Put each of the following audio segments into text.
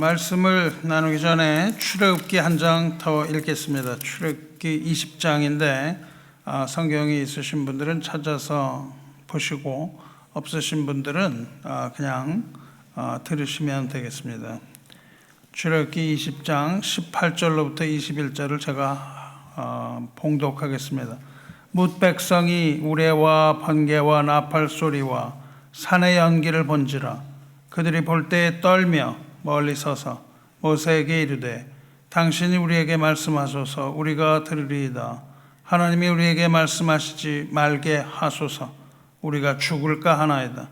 말씀을 나누기 전에 출애굽기 한 장 더 읽겠습니다. 출애굽기 20장인데 성경이 있으신 분들은 찾아서 보시고 없으신 분들은 그냥 들으시면 되겠습니다. 출애굽기 20장 18절로부터 21절을 제가 봉독하겠습니다. 뭇 백성이 우레와 번개와 나팔 소리와 산의 연기를 본지라 그들이 볼 때에 떨며 멀리 서서 모세에게 이르되 당신이 우리에게 말씀하소서 우리가 들으리이다. 하나님이 우리에게 말씀하시지 말게 하소서 우리가 죽을까 하나이다.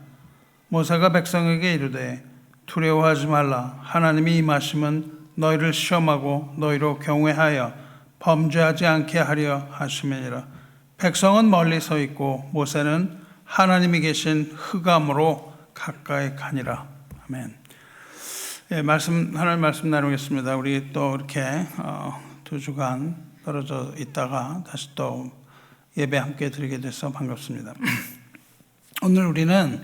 모세가 백성에게 이르되 두려워하지 말라. 하나님이 임하심은 너희를 시험하고 너희로 경외하여 범죄하지 않게 하려 하심이니라. 백성은 멀리 서 있고 모세는 하나님이 계신 흑암으로 가까이 가니라. 아멘. 예, 하나님 말씀 나누겠습니다. 우리 또 이렇게 2주간 떨어져 있다가 다시 또 예배 함께 드리게 돼서 반갑습니다. 오늘 우리는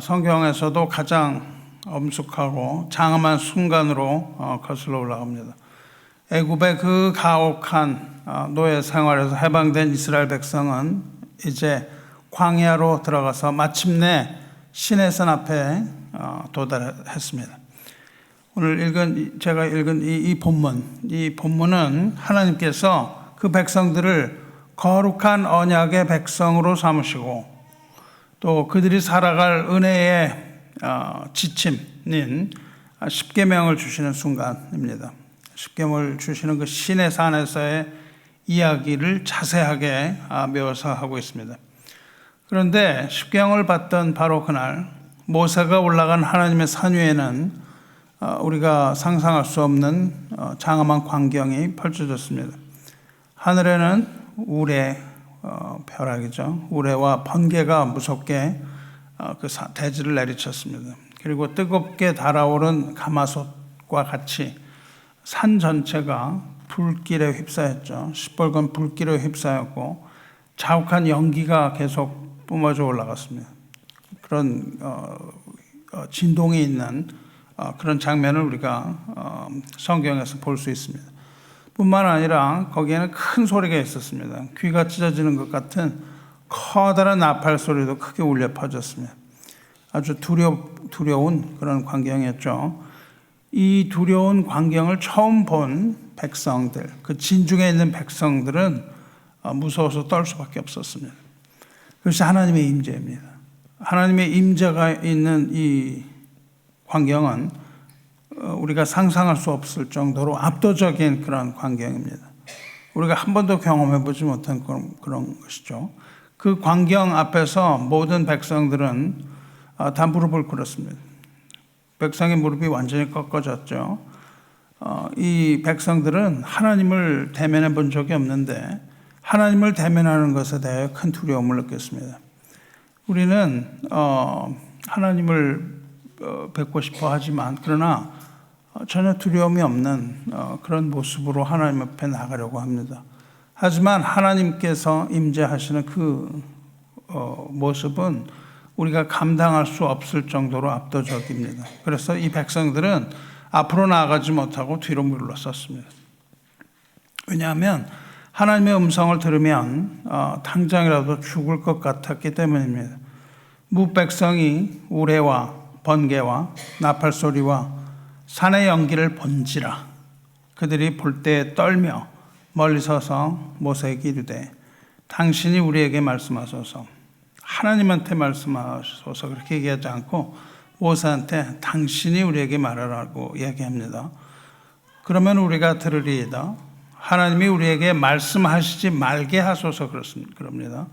성경에서도 가장 엄숙하고 장엄한 순간으로 거슬러 올라갑니다. 애굽의 그 가혹한 노예 생활에서 해방된 이스라엘 백성은 이제 광야로 들어가서 마침내 시내산 앞에 도달했습니다. 오늘 제가 읽은 이 본문은 하나님께서 그 백성들을 거룩한 언약의 백성으로 삼으시고 또 그들이 살아갈 은혜의 지침인 십계명을 주시는 순간입니다. 십계명을 주시는 그 시내산에서의 이야기를 자세하게 묘사하고 있습니다. 그런데 십계명을 받던 바로 그날 모세가 올라간 하나님의 산 위에는 우리가 상상할 수 없는 장엄한 광경이 펼쳐졌습니다. 하늘에는 우레, 벼락이죠. 우레와 번개가 무섭게 그 대지를 내리쳤습니다. 그리고 뜨겁게 달아오른 가마솥과 같이 산 전체가 불길에 휩싸였죠. 시뻘건 불길에 휩싸였고 자욱한 연기가 계속 뿜어져 올라갔습니다. 그런 진동이 있는 그런 장면을 우리가 성경에서 볼 수 있습니다. 뿐만 아니라 거기에는 큰 소리가 있었습니다. 귀가 찢어지는 것 같은 커다란 나팔 소리도 크게 울려 퍼졌습니다. 아주 두려운 그런 광경이었죠. 이 두려운 광경을 처음 본 백성들, 그 진중에 있는 백성들은 무서워서 떨 수밖에 없었습니다. 그것이 하나님의 임재입니다. 하나님의 임재가 있는 이 광경은 우리가 상상할 수 없을 정도로 압도적인 그런 광경입니다. 우리가 한 번도 경험해 보지 못한 그런 것이죠. 그 광경 앞에서 모든 백성들은 다 무릎을 꿇었습니다. 백성의 무릎이 완전히 꺾어졌죠. 이 백성들은 하나님을 대면해 본 적이 없는데 하나님을 대면하는 것에 대해 큰 두려움을 느꼈습니다. 우리는 하나님을 뵙고 싶어 하지만 그러나 전혀 두려움이 없는 그런 모습으로 하나님 앞에 나가려고 합니다. 하지만 하나님께서 임재하시는 그 모습은 우리가 감당할 수 없을 정도로 압도적입니다. 그래서 이 백성들은 앞으로 나아가지 못하고 뒤로 물러섰습니다. 왜냐하면 하나님의 음성을 들으면 당장이라도 죽을 것 같았기 때문입니다. 뭇 백성이 우레와 번개와 나팔 소리와 산의 연기를 본지라 그들이 볼 때에 떨며 멀리 서서 모세에게 이르되 당신이 우리에게 말씀하소서 하나님한테 말씀하소서 그렇게 얘기하지 않고 모세한테 당신이 우리에게 말하라고 이야기합니다. 그러면 우리가 들으리이다. 하나님이 우리에게 말씀하시지 말게 하소서 그럽니다.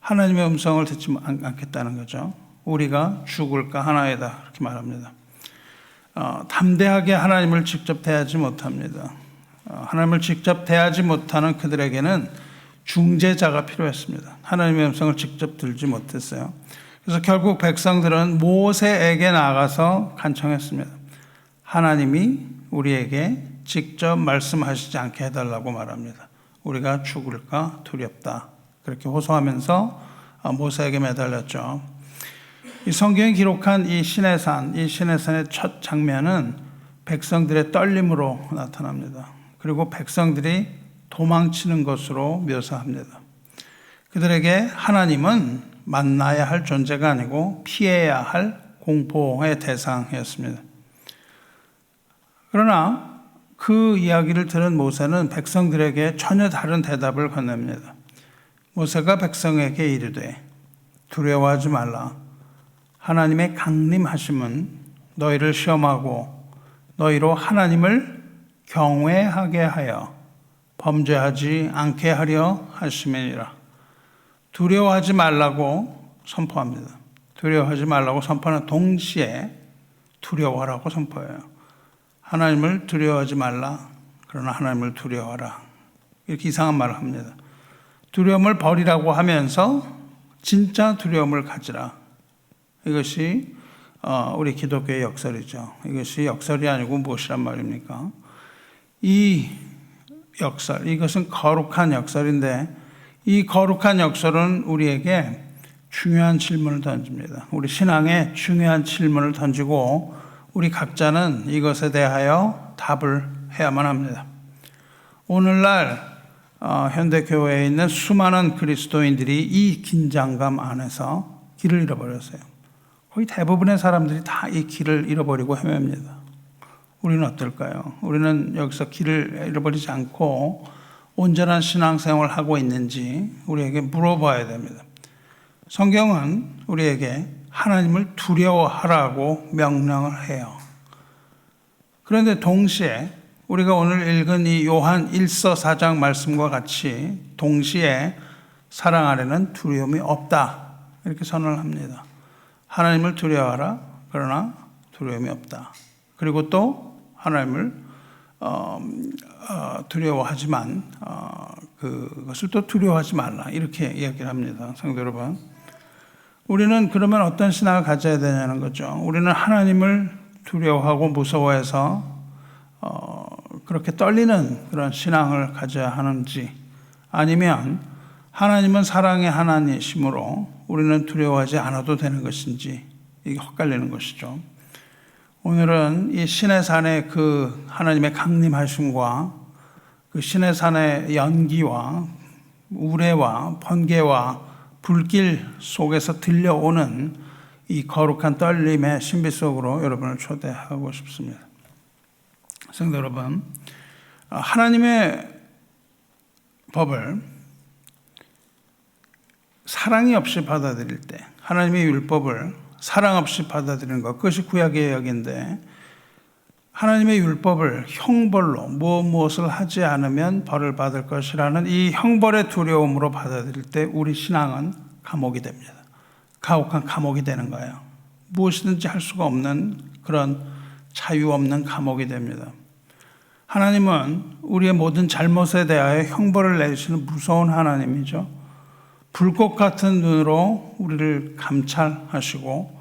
하나님의 음성을 듣지 않겠다는 거죠. 우리가 죽을까 하나이다 그렇게 말합니다. 담대하게 하나님을 직접 대하지 못합니다. 하나님을 직접 대하지 못하는 그들에게는 중재자가 필요했습니다. 하나님의 음성을 직접 들지 못했어요. 그래서 결국 백성들은 모세에게 나가서 간청했습니다. 하나님이 우리에게 직접 말씀하시지 않게 해달라고 말합니다. 우리가 죽을까 두렵다 그렇게 호소하면서 모세에게 매달렸죠. 이 성경이 기록한 이 시내산의 첫 장면은 백성들의 떨림으로 나타납니다. 그리고 백성들이 도망치는 것으로 묘사합니다. 그들에게 하나님은 만나야 할 존재가 아니고 피해야 할 공포의 대상이었습니다. 그러나 그 이야기를 들은 모세는 백성들에게 전혀 다른 대답을 건넵니다. 모세가 백성에게 이르되 두려워하지 말라. 하나님의 강림하심은 너희를 시험하고 너희로 하나님을 경외하게 하여 범죄하지 않게 하려 하심이니라. 두려워하지 말라고 선포합니다. 두려워하지 말라고 선포하는 동시에 두려워하라고 선포해요. 하나님을 두려워하지 말라. 그러나 하나님을 두려워하라. 이렇게 이상한 말을 합니다. 두려움을 버리라고 하면서 진짜 두려움을 가지라. 이것이 우리 기독교의 역설이죠. 이것이 역설이 아니고 무엇이란 말입니까? 이 역설, 이것은 거룩한 역설인데 이 거룩한 역설은 우리에게 중요한 질문을 던집니다. 우리 신앙에 중요한 질문을 던지고 우리 각자는 이것에 대하여 답을 해야만 합니다. 오늘날 현대교회에 있는 수많은 그리스도인들이 이 긴장감 안에서 길을 잃어버렸어요. 거의 대부분의 사람들이 다 이 길을 잃어버리고 헤맵니다. 우리는 어떨까요? 우리는 여기서 길을 잃어버리지 않고 온전한 신앙생활을 하고 있는지 우리에게 물어봐야 됩니다. 성경은 우리에게 하나님을 두려워하라고 명령을 해요. 그런데 동시에 우리가 오늘 읽은 이 요한 1서 4장 말씀과 같이 동시에 사랑 안에는 두려움이 없다. 이렇게 선언을 합니다. 하나님을 두려워하라. 그러나 두려움이 없다. 그리고 또 하나님을 두려워하지만 그것을 또 두려워하지 말라. 이렇게 이야기를 합니다. 성도 여러분. 우리는 그러면 어떤 신앙을 가져야 되냐는 거죠. 우리는 하나님을 두려워하고 무서워해서 그렇게 떨리는 그런 신앙을 가져야 하는지, 아니면 하나님은 사랑의 하나님이시므로 우리는 두려워하지 않아도 되는 것인지, 이게 헛갈리는 것이죠. 오늘은 이 시내산의 그 하나님의 강림하심과 그 시내산의 연기와 우레와 번개와 불길 속에서 들려오는 이 거룩한 떨림의 신비 속으로 여러분을 초대하고 싶습니다. 성도 여러분, 하나님의 법을 사랑이 없이 받아들일 때, 하나님의 율법을 사랑 없이 받아들이는 것, 그것이 구약의 역인데, 하나님의 율법을 형벌로 무엇을 하지 않으면 벌을 받을 것이라는 이 형벌의 두려움으로 받아들일 때 우리 신앙은 감옥이 됩니다. 가혹한 감옥이 되는 거예요. 무엇이든지 할 수가 없는 그런 자유 없는 감옥이 됩니다. 하나님은 우리의 모든 잘못에 대하여 형벌을 내리시는 무서운 하나님이죠. 불꽃 같은 눈으로 우리를 감찰하시고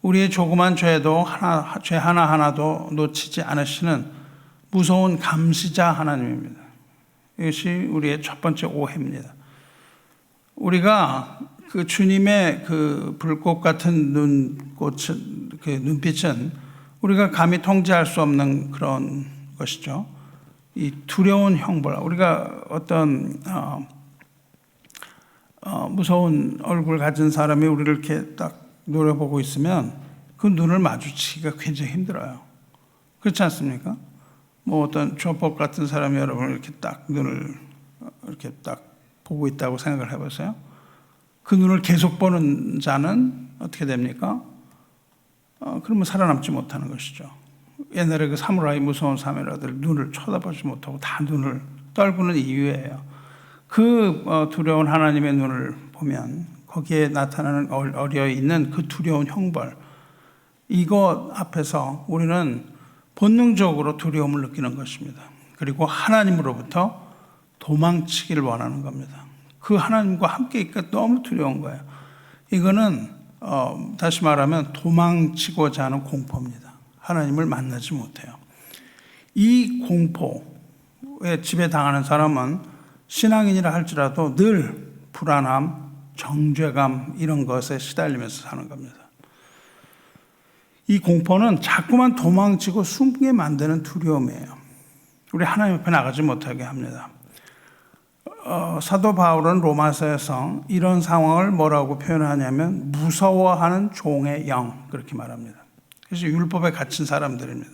우리의 조그만 죄도 죄 하나하나도 놓치지 않으시는 무서운 감시자 하나님입니다. 이것이 우리의 첫 번째 오해입니다. 우리가 그 주님의 그 불꽃 같은 눈빛은 우리가 감히 통제할 수 없는 그런 것이죠. 이 두려운 형벌, 우리가 어떤 무서운 얼굴 가진 사람이 우리를 이렇게 딱 노려보고 있으면 그 눈을 마주치기가 굉장히 힘들어요. 그렇지 않습니까? 뭐 어떤 조폭 같은 사람이 여러분을 이렇게 딱 눈을 이렇게 딱 보고 있다고 생각을 해보세요. 그 눈을 계속 보는 자는 어떻게 됩니까? 그러면 살아남지 못하는 것이죠. 옛날에 그 사무라이, 무서운 사무라이들 눈을 쳐다보지 못하고 다 눈을 떨구는 이유예요. 그 두려운 하나님의 눈을 보면 거기에 나타나는 어려 있는 그 두려운 형벌, 이것 앞에서 우리는 본능적으로 두려움을 느끼는 것입니다. 그리고 하나님으로부터 도망치기를 원하는 겁니다. 그 하나님과 함께 있기가 너무 두려운 거예요. 이거는 다시 말하면 도망치고자 하는 공포입니다. 하나님을 만나지 못해요. 이 공포에 지배당하는 사람은 신앙인이라 할지라도 늘 불안함, 정죄감 이런 것에 시달리면서 사는 겁니다. 이 공포는 자꾸만 도망치고 숨게 만드는 두려움이에요. 우리 하나님 앞에 나가지 못하게 합니다. 사도 바울은 로마서에서 이런 상황을 뭐라고 표현하냐면 무서워하는 종의 영, 그렇게 말합니다. 그래서 율법에 갇힌 사람들입니다.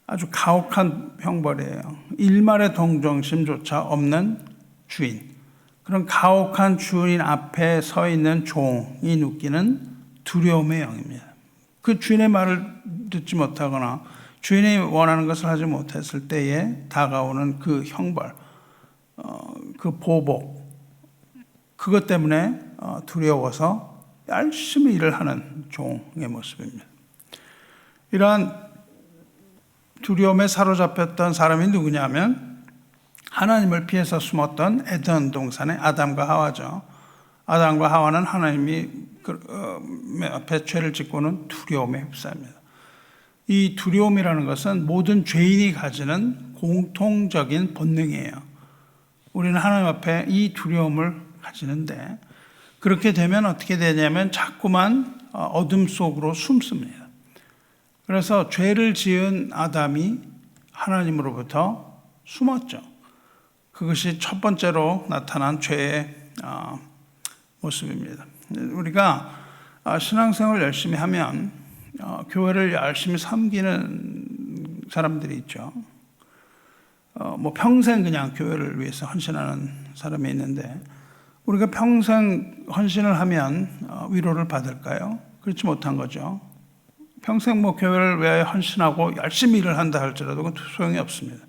아주 가혹한 형벌이에요. 일말의 동정심조차 없는 주인, 그런 가혹한 주인 앞에 서 있는 종이 느끼는 두려움의 영입니다. 그 주인의 말을 듣지 못하거나 주인이 원하는 것을 하지 못했을 때에 다가오는 그 형벌, 그 보복, 그것 때문에 두려워서 열심히 일을 하는 종의 모습입니다. 이러한 두려움에 사로잡혔던 사람이 누구냐면 하나님을 피해서 숨었던 에덴 동산의 아담과 하와죠. 아담과 하와는 하나님이 앞에 죄를 짓고는 두려움에 휩싸입니다. 이 두려움이라는 것은 모든 죄인이 가지는 공통적인 본능이에요. 우리는 하나님 앞에 이 두려움을 가지는데 그렇게 되면 어떻게 되냐면 자꾸만 어둠 속으로 숨습니다. 그래서 죄를 지은 아담이 하나님으로부터 숨었죠. 그것이 첫 번째로 나타난 죄의 모습입니다. 우리가 신앙생활을 열심히 하면 교회를 열심히 섬기는 사람들이 있죠. 뭐 평생 그냥 교회를 위해서 헌신하는 사람이 있는데 우리가 평생 헌신을 하면 위로를 받을까요? 그렇지 못한 거죠. 평생 뭐 교회를 위하여 헌신하고 열심히 일을 한다 할지라도 그건 소용이 없습니다.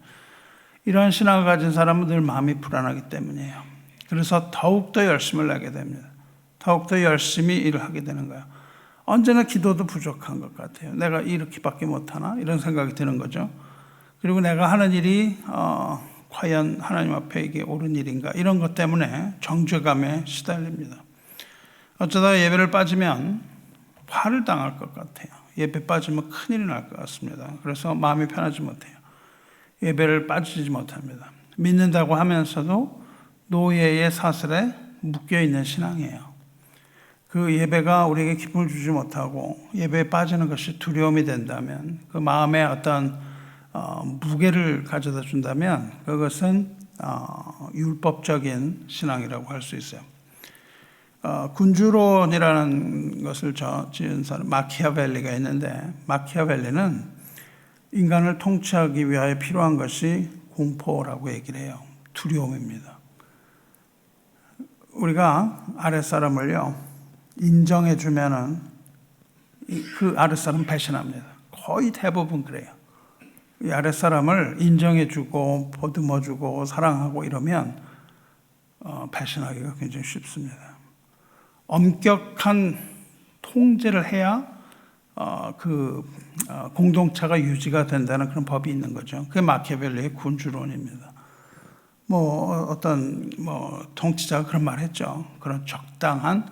이러한 신앙을 가진 사람은 늘 마음이 불안하기 때문이에요. 그래서 더욱더 열심을 내게 됩니다. 더욱더 열심히 일을 하게 되는 거예요. 언제나 기도도 부족한 것 같아요. 내가 이렇게밖에 못하나? 이런 생각이 드는 거죠. 그리고 내가 하는 일이 과연 하나님 앞에 이게 옳은 일인가? 이런 것 때문에 정죄감에 시달립니다. 어쩌다 예배를 빠지면 화를 당할 것 같아요. 예배 빠지면 큰일이 날 것 같습니다. 그래서 마음이 편하지 못해요. 예배를 빠지지 못합니다. 믿는다고 하면서도 노예의 사슬에 묶여있는 신앙이에요. 그 예배가 우리에게 기쁨을 주지 못하고 예배에 빠지는 것이 두려움이 된다면 그 마음에 어떤 무게를 가져다 준다면 그것은 율법적인 신앙이라고 할 수 있어요. 군주론이라는 것을 지은 사람 마키아벨리가 있는데 마키아벨리는 인간을 통치하기 위하여 필요한 것이 공포라고 얘기를 해요. 두려움입니다. 우리가 아랫사람을요 인정해 주면은 그 아랫사람 배신합니다. 거의 대부분 그래요. 이 아랫사람을 인정해 주고 보듬어 주고 사랑하고 이러면 배신하기가 굉장히 쉽습니다. 엄격한 통제를 해야 공동체가 유지가 된다는 그런 법이 있는 거죠. 그게 마키아벨리의 군주론입니다. 어떤 통치자가 그런 말 했죠. 그런 적당한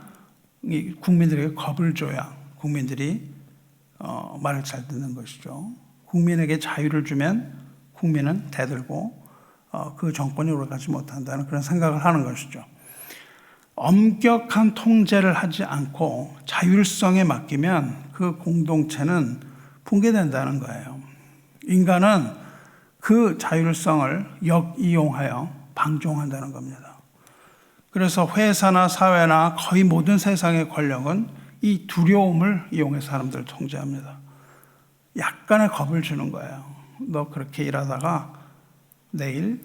국민들에게 겁을 줘야 국민들이 말을 잘 듣는 것이죠. 국민에게 자유를 주면 국민은 대들고 그 정권이 오래가지 못한다는 그런 생각을 하는 것이죠. 엄격한 통제를 하지 않고 자율성에 맡기면 그 공동체는 붕괴된다는 거예요. 인간은 그 자율성을 역이용하여 방종한다는 겁니다. 그래서 회사나 사회나 거의 모든 세상의 권력은 이 두려움을 이용해서 사람들을 통제합니다. 약간의 겁을 주는 거예요. 너 그렇게 일하다가 내일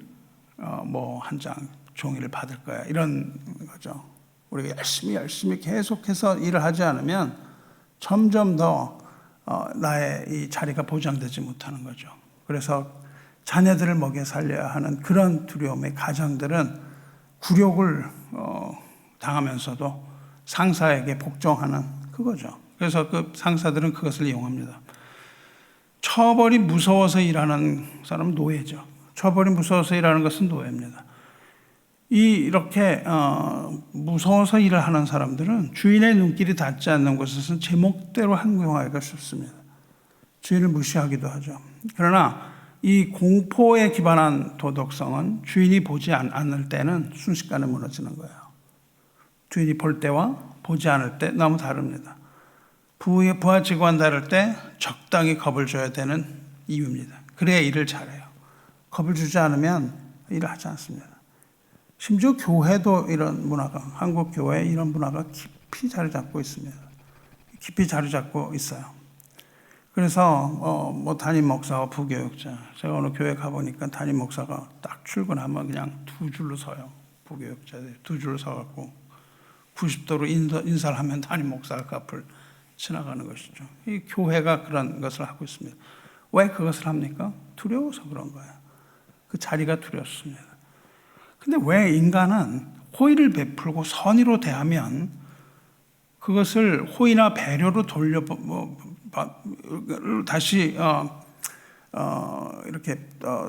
한 장 종이를 받을 거야. 이런 거죠. 우리가 열심히 계속해서 일을 하지 않으면 점점 더 나의 이 자리가 보장되지 못하는 거죠. 그래서 자녀들을 먹여 살려야 하는 그런 두려움의 가장들은 굴욕을 당하면서도 상사에게 복종하는 그거죠. 그래서 그 상사들은 그것을 이용합니다. 처벌이 무서워서 일하는 사람은 노예죠. 처벌이 무서워서 일하는 것은 노예입니다. 이렇게 무서워서 일을 하는 사람들은 주인의 눈길이 닿지 않는 곳에서는 제목대로 행동하기가 쉽습니다. 주인을 무시하기도 하죠. 그러나 이 공포에 기반한 도덕성은 주인이 보지 않을 때는 순식간에 무너지는 거예요. 주인이 볼 때와 보지 않을 때 너무 다릅니다. 부하 직원 다룰 때 적당히 겁을 줘야 되는 이유입니다. 그래야 일을 잘해요. 겁을 주지 않으면 일을 하지 않습니다. 심지어 교회도 이런 문화가, 한국 교회에 이런 문화가 깊이 자리 잡고 있습니다. 깊이 자리 잡고 있어요. 그래서 뭐 담임 목사와 부교육자, 제가 어느 교회 가보니까 담임 목사가 딱 출근하면 그냥 두 줄로 서요. 부교육자들 두 줄로 서갖고 90도로 인사를 하면 담임 목사가 그 앞을 지나가는 것이죠. 이 교회가 그런 것을 하고 있습니다. 왜 그것을 합니까? 두려워서 그런 거예요. 그 자리가 두렵습니다. 근데 왜 인간은 호의를 베풀고 선의로 대하면 그것을 호의나 배려로 다시 이렇게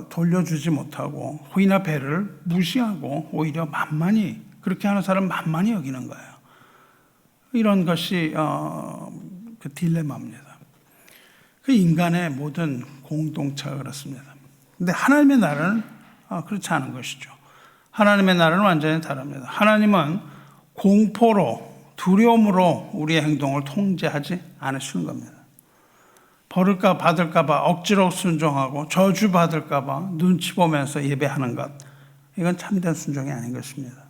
돌려주지 못하고 호의나 배려를 무시하고 오히려 만만히, 그렇게 하는 사람 만만히 여기는 거예요. 이런 것이 그 딜레마입니다. 그 인간의 모든 공동체가 그렇습니다. 근데 하나님의 나라는 그렇지 않은 것이죠. 하나님의 나라는 완전히 다릅니다. 하나님은 공포로, 두려움으로 우리의 행동을 통제하지 않으시는 겁니다. 벌을까 받을까봐 억지로 순종하고 저주받을까봐 눈치 보면서 예배하는 것, 이건 참된 순종이 아닌 것입니다.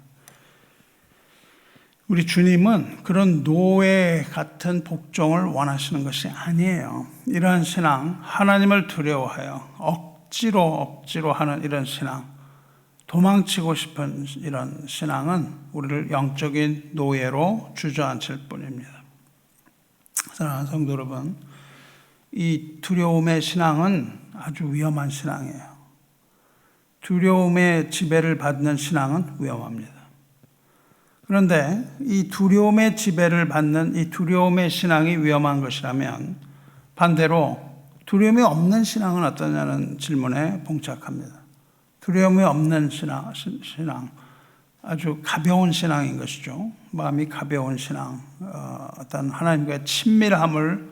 우리 주님은 그런 노예 같은 복종을 원하시는 것이 아니에요. 이러한 신앙, 하나님을 두려워하여 억지로 하는 이런 신앙, 도망치고 싶은 이런 신앙은 우리를 영적인 노예로 주저앉힐 뿐입니다. 사랑하는 성도 여러분, 이 두려움의 신앙은 아주 위험한 신앙이에요. 두려움의 지배를 받는 신앙은 위험합니다. 그런데 이 두려움의 지배를 받는 이 두려움의 신앙이 위험한 것이라면 반대로 두려움이 없는 신앙은 어떠냐는 질문에 봉착합니다. 두려움이 없는 신앙, 아주 가벼운 신앙인 것이죠. 마음이 가벼운 신앙, 어떤 하나님과의 친밀함을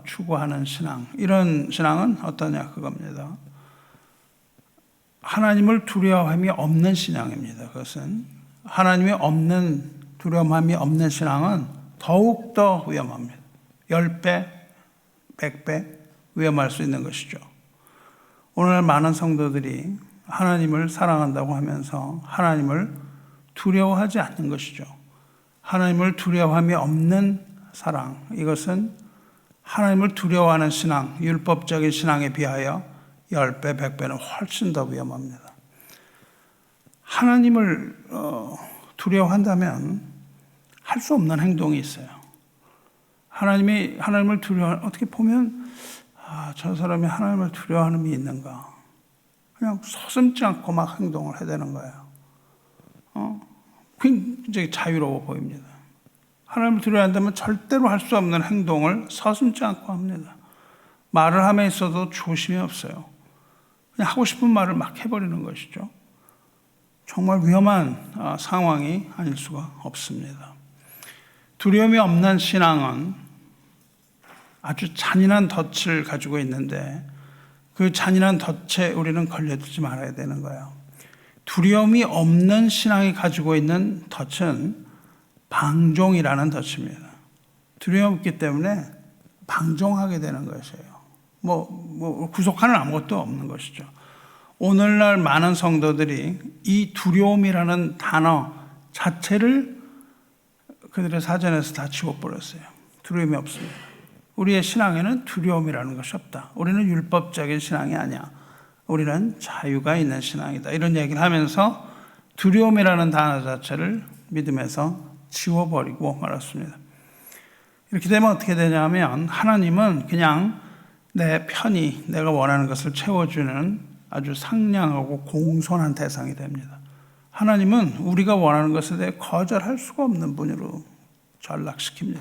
추구하는 신앙, 이런 신앙은 어떠냐 그겁니다. 하나님을 두려워함이 없는 신앙입니다. 그것은 하나님이 없는, 두려움함이 없는 신앙은 더욱더 위험합니다. 10배, 100배 위험할 수 있는 것이죠. 오늘 많은 성도들이 하나님을 사랑한다고 하면서 하나님을 두려워하지 않는 것이죠. 하나님을 두려워함이 없는 사랑, 이것은 하나님을 두려워하는 신앙, 율법적인 신앙에 비하여 10배, 100배는 훨씬 더 위험합니다. 하나님을 두려워한다면 할 수 없는 행동이 있어요. 하나님을 어떻게 보면 저 사람이 하나님을 두려워하는 게 있는가? 그냥 서슴지 않고 막 행동을 해야 되는 거예요. 굉장히 자유로워 보입니다. 하나님을 두려워한다면 절대로 할 수 없는 행동을 서슴지 않고 합니다. 말을 함에 있어도 조심이 없어요. 그냥 하고 싶은 말을 막 해버리는 것이죠. 정말 위험한 상황이 아닐 수가 없습니다. 두려움이 없는 신앙은 아주 잔인한 덫을 가지고 있는데 그 잔인한 덫에 우리는 걸려들지 말아야 되는 거예요. 두려움이 없는 신앙이 가지고 있는 덫은 방종이라는 덫입니다. 두려움이 없기 때문에 방종하게 되는 것이에요. 구속하는 아무것도 없는 것이죠. 오늘날 많은 성도들이 이 두려움이라는 단어 자체를 그들의 사전에서 다 지워버렸어요. 두려움이 없습니다. 우리의 신앙에는 두려움이라는 것이 없다. 우리는 율법적인 신앙이 아니야. 우리는 자유가 있는 신앙이다. 이런 얘기를 하면서 두려움이라는 단어 자체를 믿음에서 지워버리고 말았습니다. 이렇게 되면 어떻게 되냐면 하나님은 그냥 내 편히 내가 원하는 것을 채워주는 아주 상냥하고 공손한 대상이 됩니다. 하나님은 우리가 원하는 것에 대해 거절할 수가 없는 분으로 전락시킵니다.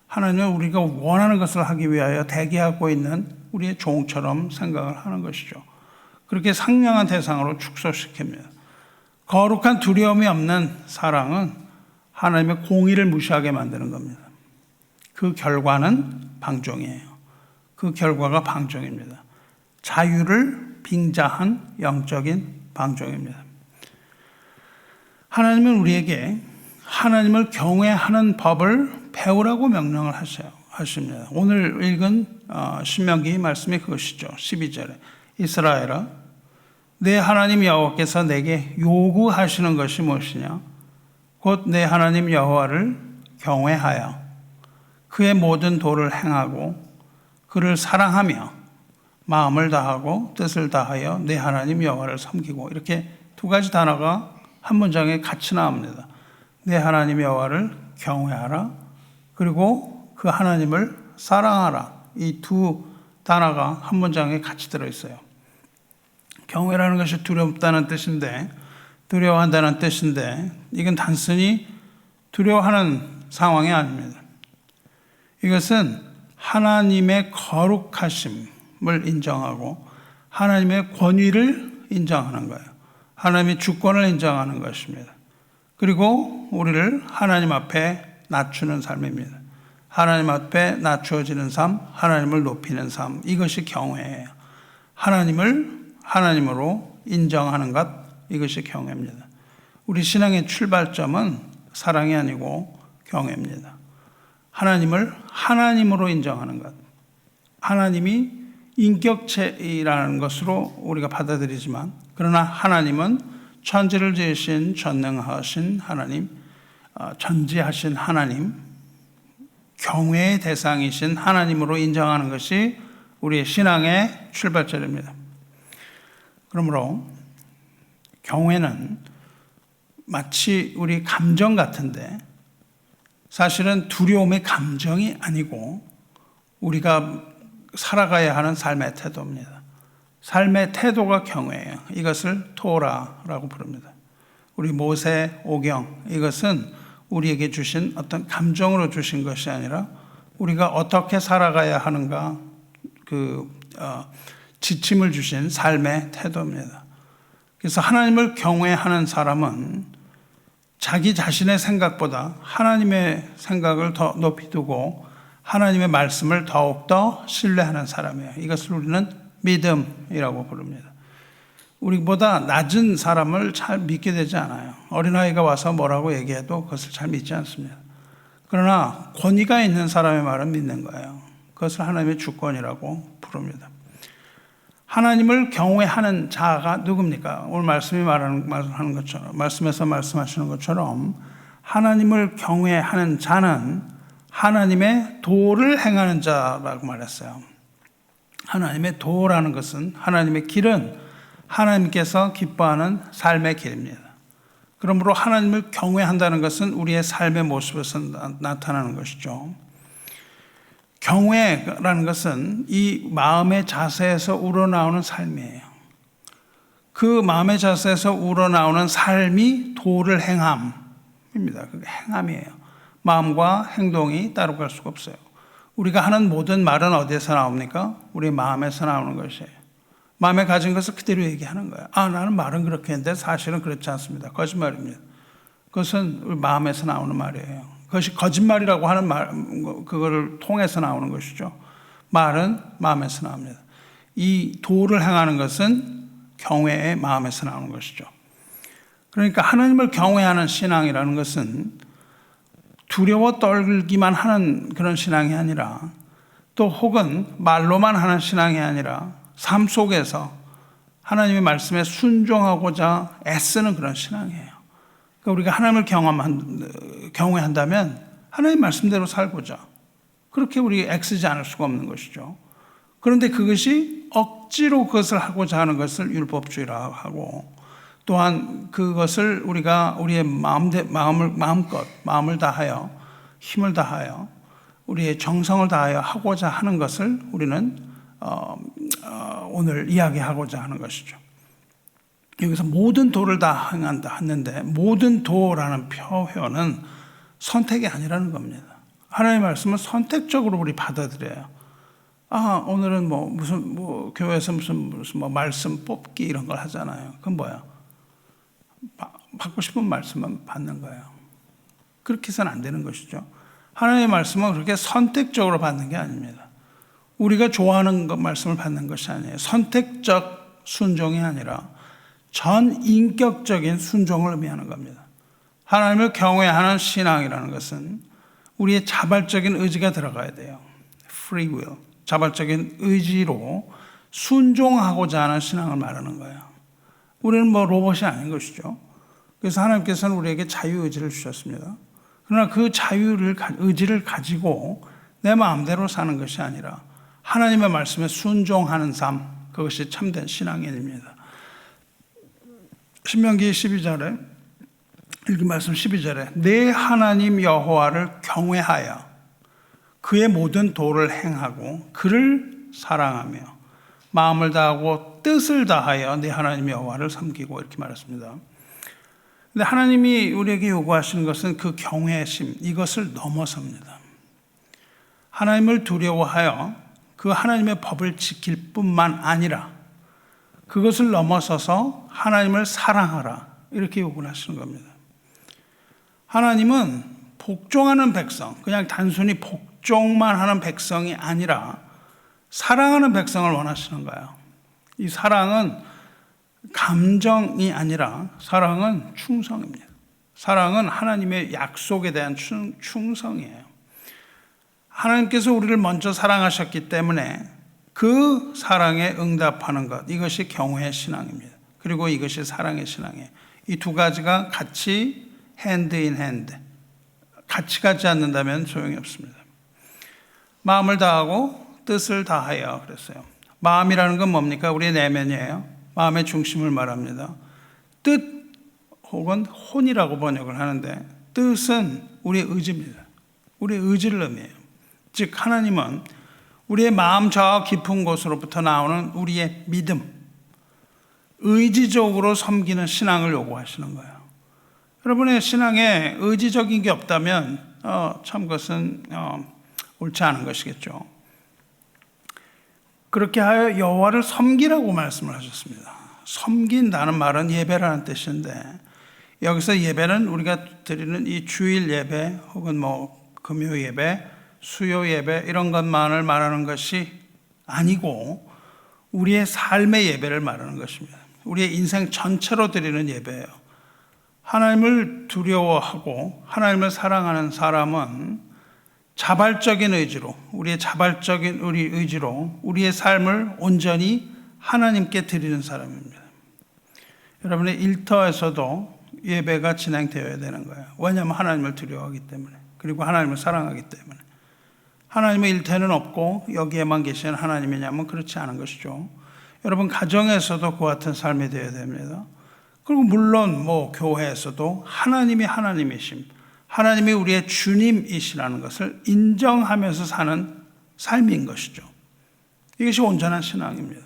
하나님은 우리가 원하는 것을 하기 위하여 대기하고 있는 우리의 종처럼 생각을 하는 것이죠. 그렇게 상냥한 대상으로 축소시킵니다. 거룩한 두려움이 없는 사랑은 하나님의 공의를 무시하게 만드는 겁니다. 그 결과는 방종이에요. 그 결과가 방종입니다. 자유를 빙자한 영적인 방종입니다. 하나님은 우리에게 하나님을 경외하는 법을 배우라고 명령을 하세요. 하십니다. 오늘 읽은 신명기 말씀이 그것이죠. 12절에 이스라엘아 내 하나님 여호와께서 내게 요구하시는 것이 무엇이냐 곧 내 하나님 여호와를 경외하여 그의 모든 도를 행하고 그를 사랑하며 마음을 다하고 뜻을 다하여 내 하나님 여호와를 섬기고 이렇게 두 가지 단어가 한 문장에 같이 나옵니다. 내 하나님 여호와를 경외하라 그리고 그 하나님을 사랑하라 이 두 단어가 한 문장에 같이 들어있어요. 경외라는 것이 두렵다는 뜻인데 두려워한다는 뜻인데 이건 단순히 두려워하는 상황이 아닙니다. 이것은 하나님의 거룩하심을 인정하고 하나님의 권위를 인정하는 거예요. 하나님의 주권을 인정하는 것입니다. 그리고 우리를 하나님 앞에 낮추는 삶입니다. 하나님 앞에 낮추어지는 삶, 하나님을 높이는 삶, 이것이 경외예요. 하나님을 하나님으로 인정하는 것, 이것이 경외입니다. 우리 신앙의 출발점은 사랑이 아니고 경외입니다. 하나님을 하나님으로 인정하는 것. 하나님이 인격체이라는 것으로 우리가 받아들이지만 그러나 하나님은 천지를 지으신 전능하신 하나님, 전지하신 하나님, 경외의 대상이신 하나님으로 인정하는 것이 우리의 신앙의 출발점입니다. 그러므로 경외는 마치 우리 감정 같은데 사실은 두려움의 감정이 아니고 우리가 살아가야 하는 삶의 태도입니다. 삶의 태도가 경외예요. 이것을 토라라고 부릅니다. 우리 모세 오경 이것은 우리에게 주신 어떤 감정으로 주신 것이 아니라 우리가 어떻게 살아가야 하는가 지침을 주신 삶의 태도입니다. 그래서 하나님을 경외하는 사람은 자기 자신의 생각보다 하나님의 생각을 더 높이 두고 하나님의 말씀을 더욱더 신뢰하는 사람이에요. 이것을 우리는 믿음이라고 부릅니다. 우리보다 낮은 사람을 잘 믿게 되지 않아요. 어린아이가 와서 뭐라고 얘기해도 그것을 잘 믿지 않습니다. 그러나 권위가 있는 사람의 말은 믿는 거예요. 그것을 하나님의 주권이라고 부릅니다. 하나님을 경외하는 자가 누굽니까? 오늘 말씀이 말하는 것처럼, 말씀에서 말씀하시는 것처럼 하나님을 경외하는 자는 하나님의 도를 행하는 자라고 말했어요. 하나님의 도라는 것은 하나님의 길은 하나님께서 기뻐하는 삶의 길입니다. 그러므로 하나님을 경외한다는 것은 우리의 삶의 모습에서 나타나는 것이죠. 경외라는 것은 이 마음의 자세에서 우러나오는 삶이에요. 그 마음의 자세에서 우러나오는 삶이 도를 행함입니다. 그게 행함이에요. 마음과 행동이 따로 갈 수가 없어요. 우리가 하는 모든 말은 어디에서 나옵니까? 우리 마음에서 나오는 것이에요. 마음에 가진 것을 그대로 얘기하는 거예요. 나는 말은 그렇게 했는데 사실은 그렇지 않습니다. 거짓말입니다. 그것은 우리 마음에서 나오는 말이에요. 그것이 거짓말이라고 하는 말, 그거를 통해서 나오는 것이죠. 말은 마음에서 나옵니다. 이 도를 행하는 것은 경외의 마음에서 나오는 것이죠. 그러니까 하나님을 경외하는 신앙이라는 것은 두려워 떨기만 하는 그런 신앙이 아니라 또 혹은 말로만 하는 신앙이 아니라 삶 속에서 하나님의 말씀에 순종하고자 애쓰는 그런 신앙이에요. 그러니까 우리가 하나님을 경외한다면 하나님 말씀대로 살고자 그렇게 우리 애쓰지 않을 수가 없는 것이죠. 그런데 그것이 억지로 그것을 하고자 하는 것을 율법주의라고 하고 또한 그것을 우리가 우리의 마음을 다하여 힘을 다하여 우리의 정성을 다하여 하고자 하는 것을 우리는 오늘 이야기하고자 하는 것이죠. 여기서 모든 도를 다 행한다 했는데 모든 도라는 표현은 선택이 아니라는 겁니다. 하나님의 말씀은 선택적으로 우리 받아들여요. 오늘은 무슨 교회에서 무슨 말씀 뽑기 이런 걸 하잖아요. 그건 뭐야? 받고 싶은 말씀만 받는 거예요. 그렇게 해서는 안 되는 것이죠. 하나님의 말씀은 그렇게 선택적으로 받는 게 아닙니다. 우리가 좋아하는 말씀을 받는 것이 아니에요. 선택적 순종이 아니라 전인격적인 순종을 의미하는 겁니다. 하나님을 경외하는 신앙이라는 것은 우리의 자발적인 의지가 들어가야 돼요. free will, 자발적인 의지로 순종하고자 하는 신앙을 말하는 거예요. 우리는 뭐 로봇이 아닌 것이죠. 그래서 하나님께서는 우리에게 자유의지를 주셨습니다. 그러나 그 의지를 가지고 내 마음대로 사는 것이 아니라 하나님의 말씀에 순종하는 삶, 그것이 참된 신앙의 일입니다. 신명기 12절에 읽은 말씀 12절에 내 하나님 여호와를 경외하여 그의 모든 도를 행하고 그를 사랑하며 마음을 다하고 뜻을 다하여 내 하나님 여호와를 섬기고 이렇게 말했습니다. 근데 하나님이 우리에게 요구하시는 것은 그 경외심, 이것을 넘어섭니다. 하나님을 두려워하여 그 하나님의 법을 지킬 뿐만 아니라 그것을 넘어서서 하나님을 사랑하라, 이렇게 요구를 하시는 겁니다. 하나님은 복종하는 백성, 그냥 단순히 복종만 하는 백성이 아니라 사랑하는 백성을 원하시는 거예요. 이 사랑은 감정이 아니라 사랑은 충성입니다. 사랑은 하나님의 약속에 대한 충성이에요. 하나님께서 우리를 먼저 사랑하셨기 때문에 그 사랑에 응답하는 것, 이것이 경외의 신앙입니다. 그리고 이것이 사랑의 신앙이에요. 이 두 가지가 같이 hand in hand, 같이 가지 않는다면 소용이 없습니다. 마음을 다하고 뜻을 다하여 그랬어요. 마음이라는 건 뭡니까? 우리의 내면이에요. 마음의 중심을 말합니다. 뜻 혹은 혼이라고 번역을 하는데 뜻은 우리의 의지입니다. 우리의 의지를 의미해요. 즉 하나님은 우리의 마음 저 깊은 곳으로부터 나오는 우리의 믿음, 의지적으로 섬기는 신앙을 요구하시는 거예요. 여러분의 신앙에 의지적인 게 없다면 참 그것은 옳지 않은 것이겠죠. 그렇게 하여 여호와를 섬기라고 말씀을 하셨습니다. 섬긴다는 말은 예배라는 뜻인데 여기서 예배는 우리가 드리는 이 주일 예배 혹은 뭐 금요 예배, 수요 예배 이런 것만을 말하는 것이 아니고 우리의 삶의 예배를 말하는 것입니다. 우리의 인생 전체로 드리는 예배예요. 하나님을 두려워하고 하나님을 사랑하는 사람은 자발적인 의지로, 우리의 자발적인 의지로 우리의 삶을 온전히 하나님께 드리는 사람입니다. 여러분의 일터에서도 예배가 진행되어야 되는 거예요. 왜냐하면 하나님을 두려워하기 때문에, 그리고 하나님을 사랑하기 때문에. 하나님의 일터는 없고 여기에만 계시는 하나님이냐면 그렇지 않은 것이죠. 여러분 가정에서도 그 같은 삶이 되어야 됩니다. 그리고 물론 뭐 교회에서도 하나님이 하나님이심, 하나님이 우리의 주님이시라는 것을 인정하면서 사는 삶인 것이죠. 이것이 온전한 신앙입니다.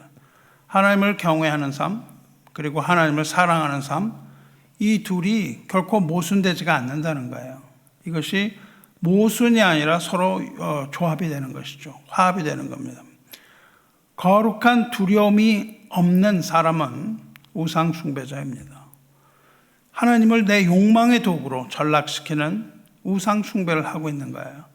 하나님을 경외하는 삶, 그리고 하나님을 사랑하는 삶, 이 둘이 결코 모순되지가 않는다는 거예요. 이것이 모순이 아니라 서로 조합이 되는 것이죠. 화합이 되는 겁니다. 거룩한 두려움이 없는 사람은 우상 숭배자입니다. 하나님을 내 욕망의 도구로 전락시키는 우상 숭배를 하고 있는 거예요.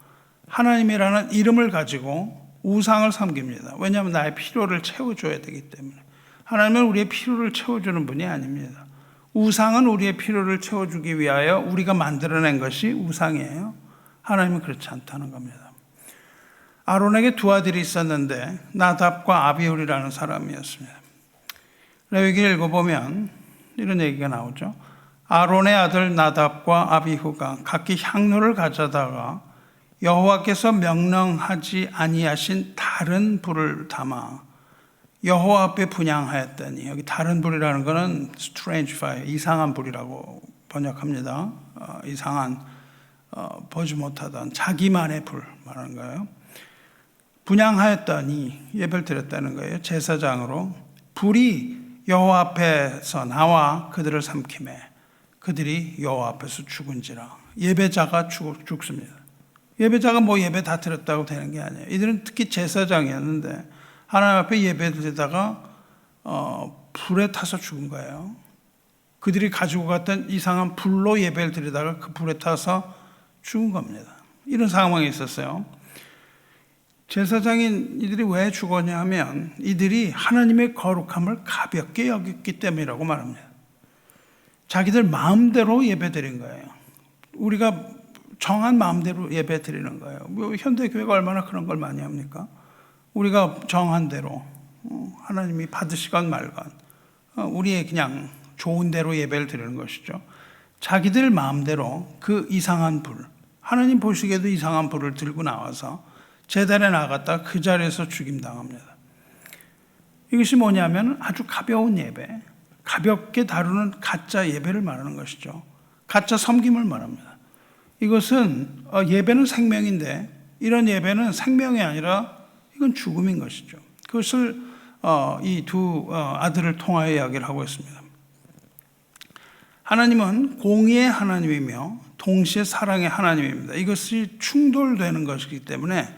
하나님이라는 이름을 가지고 우상을 섬깁니다. 왜냐하면 나의 필요를 채워줘야 되기 때문에. 하나님은 우리의 필요를 채워주는 분이 아닙니다. 우상은 우리의 필요를 채워주기 위하여 우리가 만들어낸 것이 우상이에요. 하나님은 그렇지 않다는 겁니다. 아론에게 두 아들이 있었는데 나답과 아비후라는 사람이었습니다. 레위기를 읽어보면 이런 얘기가 나오죠. 아론의 아들 나답과 아비후가 각기 향로를 가져다가 여호와께서 명령하지 아니하신 다른 불을 담아 여호와 앞에 분향하였더니, 여기 다른 불이라는 것은 strange fire, 이상한 불이라고 번역합니다. 이상한 보지 못하던 자기만의 불 말하는 거예요. 분향하였더니 예배를 드렸다는 거예요. 제사장으로 불이 여호와 앞에서 나와 그들을 삼키매 그들이 여호와 앞에서 죽은지라. 예배자가 죽습니다. 예배자가 뭐 예배 다 드렸다고 되는 게 아니에요. 이들은 특히 제사장이었는데 하나님 앞에 예배 드리다가 불에 타서 죽은 거예요. 그들이 가지고 갔던 이상한 불로 예배를 드리다가 그 불에 타서 죽은 겁니다. 이런 상황이 있었어요. 제사장인 이들이 왜 죽었냐 하면 이들이 하나님의 거룩함을 가볍게 여겼기 때문이라고 말합니다. 자기들 마음대로 예배 드린 거예요. 우리가 정한 마음대로 예배 드리는 거예요. 뭐 현대 교회가 얼마나 그런 걸 많이 합니까? 우리가 정한 대로 하나님이 받으시건 말건 우리의 그냥 좋은 대로 예배를 드리는 것이죠. 자기들 마음대로 그 이상한 불, 하나님 보시기에도 이상한 불을 들고 나와서 제단에 나갔다 그 자리에서 죽임당합니다. 이것이 뭐냐면 아주 가벼운 예배, 가볍게 다루는 가짜 예배를 말하는 것이죠. 가짜 섬김을 말합니다. 이것은 예배는 생명인데 이런 예배는 생명이 아니라 이건 죽음인 것이죠. 그것을 이 두 아들을 통하여 이야기를 하고 있습니다. 하나님은 공의의 하나님이며 동시에 사랑의 하나님입니다. 이것이 충돌되는 것이기 때문에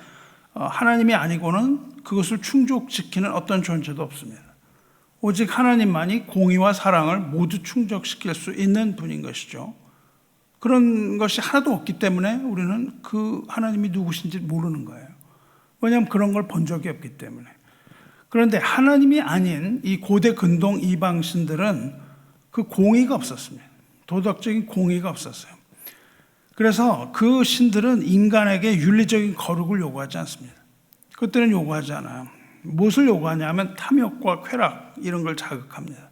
하나님이 아니고는 그것을 충족시키는 어떤 존재도 없습니다. 오직 하나님만이 공의와 사랑을 모두 충족시킬 수 있는 분인 것이죠. 그런 것이 하나도 없기 때문에 우리는 그 하나님이 누구신지 모르는 거예요. 왜냐하면 그런 걸 본 적이 없기 때문에. 그런데 하나님이 아닌 이 고대 근동 이방신들은 그 공의가 없었습니다. 도덕적인 공의가 없었어요. 그래서 그 신들은 인간에게 윤리적인 거룩을 요구하지 않습니다. 그때는 요구하지 않아요. 무엇을 요구하냐면 탐욕과 쾌락 이런 걸 자극합니다.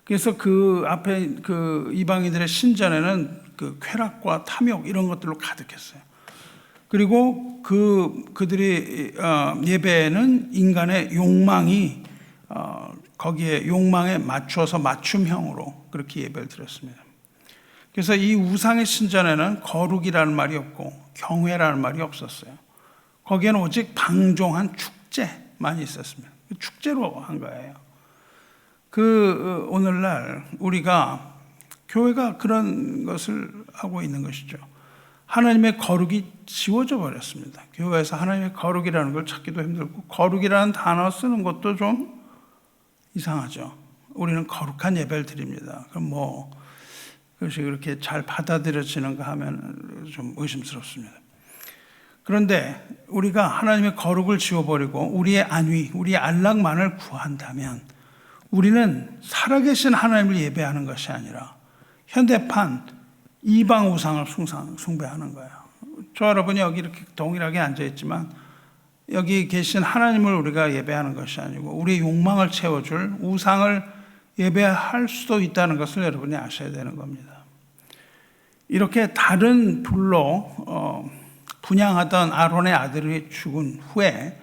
그래서 그 앞에 그 이방인들의 신전에는 그 쾌락과 탐욕 이런 것들로 가득했어요. 그리고 그들이 예배에는 인간의 욕망이 거기에 욕망에 맞춰서 맞춤형으로 그렇게 예배를 드렸습니다. 그래서 이 우상의 신전에는 거룩이라는 말이 없고 경외라는 말이 없었어요. 거기에는 오직 방종한 축제만 있었습니다. 축제로 한 거예요. 오늘날 우리가 교회가 그런 것을 하고 있는 것이죠. 하나님의 거룩이 지워져 버렸습니다. 교회에서 하나님의 거룩이라는 걸 찾기도 힘들고 거룩이라는 단어 쓰는 것도 좀 이상하죠. 우리는 거룩한 예배를 드립니다. 그럼 그것이 그렇게 잘 받아들여지는가 하면 좀 의심스럽습니다. 그런데 우리가 하나님의 거룩을 지워버리고 우리의 안위, 우리의 안락만을 구한다면 우리는 살아계신 하나님을 예배하는 것이 아니라 현대판 이방 우상을 숭배하는 거예요. 저 여러분이 여기 이렇게 동일하게 앉아있지만 여기 계신 하나님을 우리가 예배하는 것이 아니고 우리의 욕망을 채워줄 우상을 예배할 수도 있다는 것을 여러분이 아셔야 되는 겁니다. 이렇게 다른 불로 분향하던 아론의 아들이 죽은 후에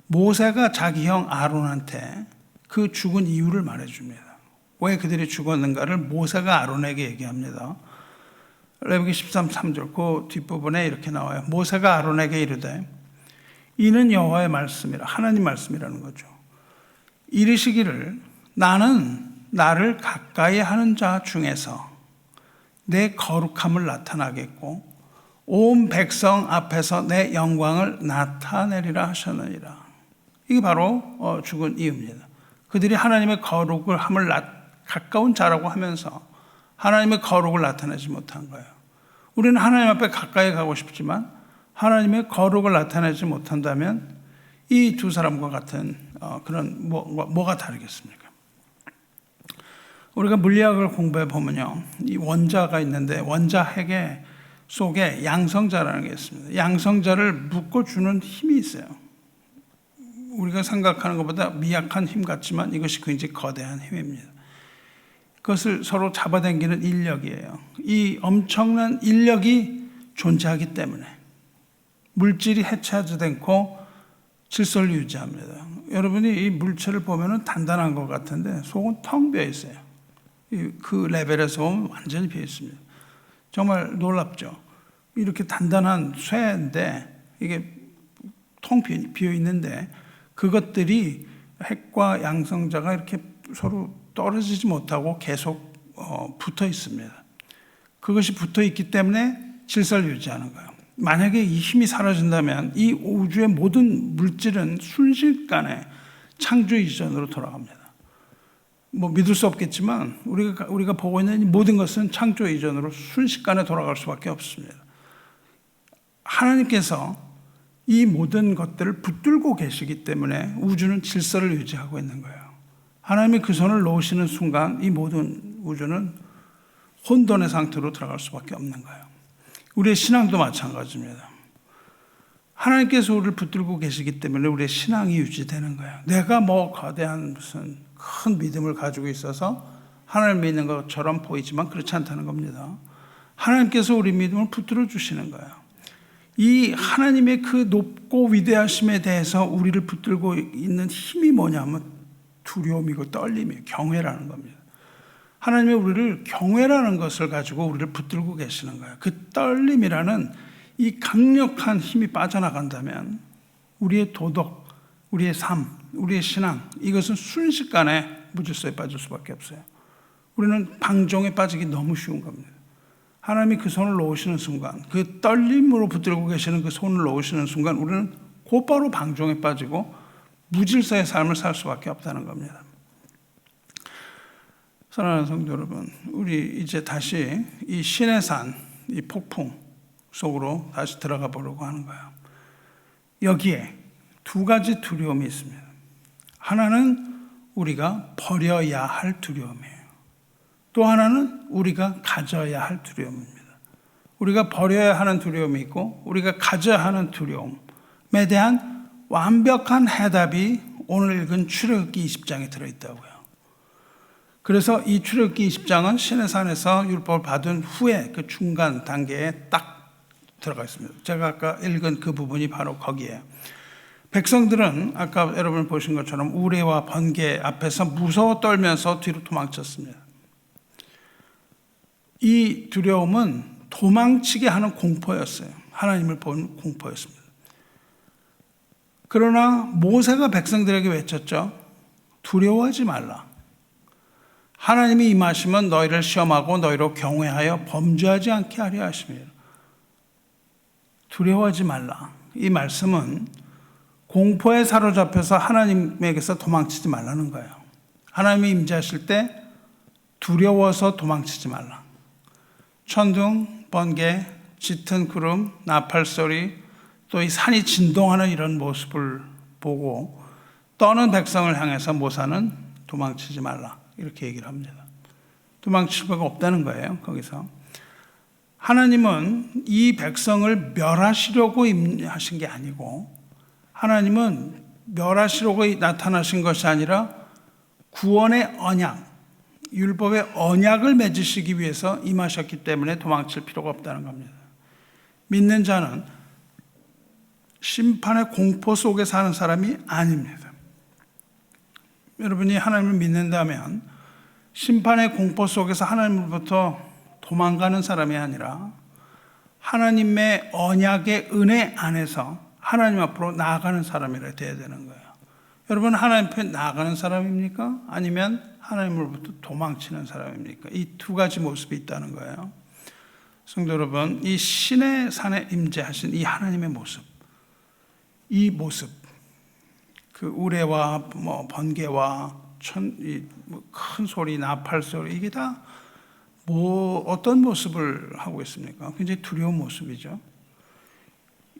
모세가 자기 형 아론한테 그 죽은 이유를 말해줍니다. 왜 그들이 죽었는가를 모세가 아론에게 얘기합니다. 레위기 13:3절 그 뒷부분에 이렇게 나와요. 모세가 아론에게 이르되 이는 여호와의 말씀이라, 하나님 말씀이라는 거죠. 이르시기를 나는 나를 가까이 하는 자 중에서 내 거룩함을 나타나겠고 온 백성 앞에서 내 영광을 나타내리라 하셨느니라. 이게 바로 죽은 이유입니다. 그들이 하나님의 거룩을 함을 가까운 자라고 하면서 하나님의 거룩을 나타내지 못한 거예요. 우리는 하나님 앞에 가까이 가고 싶지만 하나님의 거룩을 나타내지 못한다면 이 두 사람과 같은 그런 뭐가 다르겠습니까? 우리가 물리학을 공부해 보면요, 이 원자가 있는데 원자 핵의 속에 양성자라는 게 있습니다. 양성자를 묶어주는 힘이 있어요. 우리가 생각하는 것보다 미약한 힘 같지만 이것이 굉장히 거대한 힘입니다. 그것을 서로 잡아당기는 인력이에요. 이 엄청난 인력이 존재하기 때문에 물질이 해체하지 않고 질서를 유지합니다. 여러분이 이 물체를 보면 단단한 것 같은데 속은 텅 비어 있어요. 그 레벨에서 보면 완전히 비어 있습니다. 정말 놀랍죠. 이렇게 단단한 쇠인데 이게 텅 비어 있는데 그것들이 핵과 양성자가 이렇게 서로 떨어지지 못하고 계속 붙어 있습니다. 그것이 붙어 있기 때문에 질서를 유지하는 거예요. 만약에 이 힘이 사라진다면 이 우주의 모든 물질은 순식간에 창조 이전으로 돌아갑니다. 믿을 수 없겠지만 우리가 보고 있는 이 모든 것은 창조 이전으로 순식간에 돌아갈 수밖에 없습니다. 하나님께서 이 모든 것들을 붙들고 계시기 때문에 우주는 질서를 유지하고 있는 거예요. 하나님이 그 손을 놓으시는 순간 이 모든 우주는 혼돈의 상태로 들어갈 수밖에 없는 거예요. 우리의 신앙도 마찬가지입니다. 하나님께서 우리를 붙들고 계시기 때문에 우리의 신앙이 유지되는 거예요. 내가 뭐 거대한 무슨 큰 믿음을 가지고 있어서 하나님을 믿는 것처럼 보이지만 그렇지 않다는 겁니다. 하나님께서 우리 믿음을 붙들어 주시는 거예요. 이 하나님의 그 높고 위대하심에 대해서 우리를 붙들고 있는 힘이 뭐냐면 두려움이고 떨림이에요. 경외라는 겁니다. 하나님의 우리를 경외라는 것을 가지고 우리를 붙들고 계시는 거예요. 그 떨림이라는 이 강력한 힘이 빠져나간다면 우리의 도덕, 우리의 삶, 우리의 신앙, 이것은 순식간에 무질서에 빠질 수밖에 없어요. 우리는 방종에 빠지기 너무 쉬운 겁니다. 하나님이 그 손을 놓으시는 순간, 그 떨림으로 붙들고 계시는 그 손을 놓으시는 순간 우리는 곧바로 방종에 빠지고 무질서의 삶을 살 수밖에 없다는 겁니다. 사랑하는 성도 여러분, 우리 이제 다시 이 신의 산, 이 폭풍 속으로 다시 들어가 보려고 하는 거예요. 여기에 두 가지 두려움이 있습니다. 하나는 우리가 버려야 할 두려움이에요. 또 하나는 우리가 가져야 할 두려움입니다. 우리가 버려야 하는 두려움이 있고 우리가 가져야 하는 두려움에 대한 완벽한 해답이 오늘 읽은 출애굽기 20장에 들어있다고요. 그래서 이 출애굽기 20장은 시내산에서 율법을 받은 후에 그 중간 단계에 딱 들어가 있습니다. 제가 아까 읽은 그 부분이 바로 거기에요. 백성들은 아까 여러분 보신 것처럼 우레와 번개 앞에서 무서워 떨면서 뒤로 도망쳤습니다. 이 두려움은 도망치게 하는 공포였어요. 하나님을 본 공포였습니다. 그러나 모세가 백성들에게 외쳤죠. 두려워하지 말라. 하나님이 임하시면 너희를 시험하고 너희로 경외하여 범죄하지 않게 하려 하심이라. 두려워하지 말라. 이 말씀은 공포에 사로잡혀서 하나님에게서 도망치지 말라는 거예요. 하나님이 임재하실 때 두려워서 도망치지 말라. 천둥, 번개, 짙은 구름, 나팔 소리, 또 이 산이 진동하는 이런 모습을 보고 떠는 백성을 향해서 모세는 도망치지 말라 이렇게 얘기를 합니다. 도망칠 수가 없다는 거예요. 거기서 하나님은 이 백성을 멸하시려고 임하신 게 아니고 하나님은 멸하시려고 나타나신 것이 아니라 구원의 언약, 율법의 언약을 맺으시기 위해서 임하셨기 때문에 도망칠 필요가 없다는 겁니다. 믿는 자는 심판의 공포 속에 사는 사람이 아닙니다. 여러분이 하나님을 믿는다면 심판의 공포 속에서 하나님으로부터 도망가는 사람이 아니라 하나님의 언약의 은혜 안에서 하나님 앞으로 나아가는 사람이라 돼야 되는 거예요. 여러분 하나님 앞에 나아가는 사람입니까? 아니면 하나님으로부터 도망치는 사람입니까? 이 두 가지 모습이 있다는 거예요. 성도 여러분, 이 신의 산에 임재하신 이 하나님의 모습, 이 모습, 그 우레와 번개와 큰 소리, 나팔 소리, 이게 다 어떤 모습을 하고 있습니까? 굉장히 두려운 모습이죠.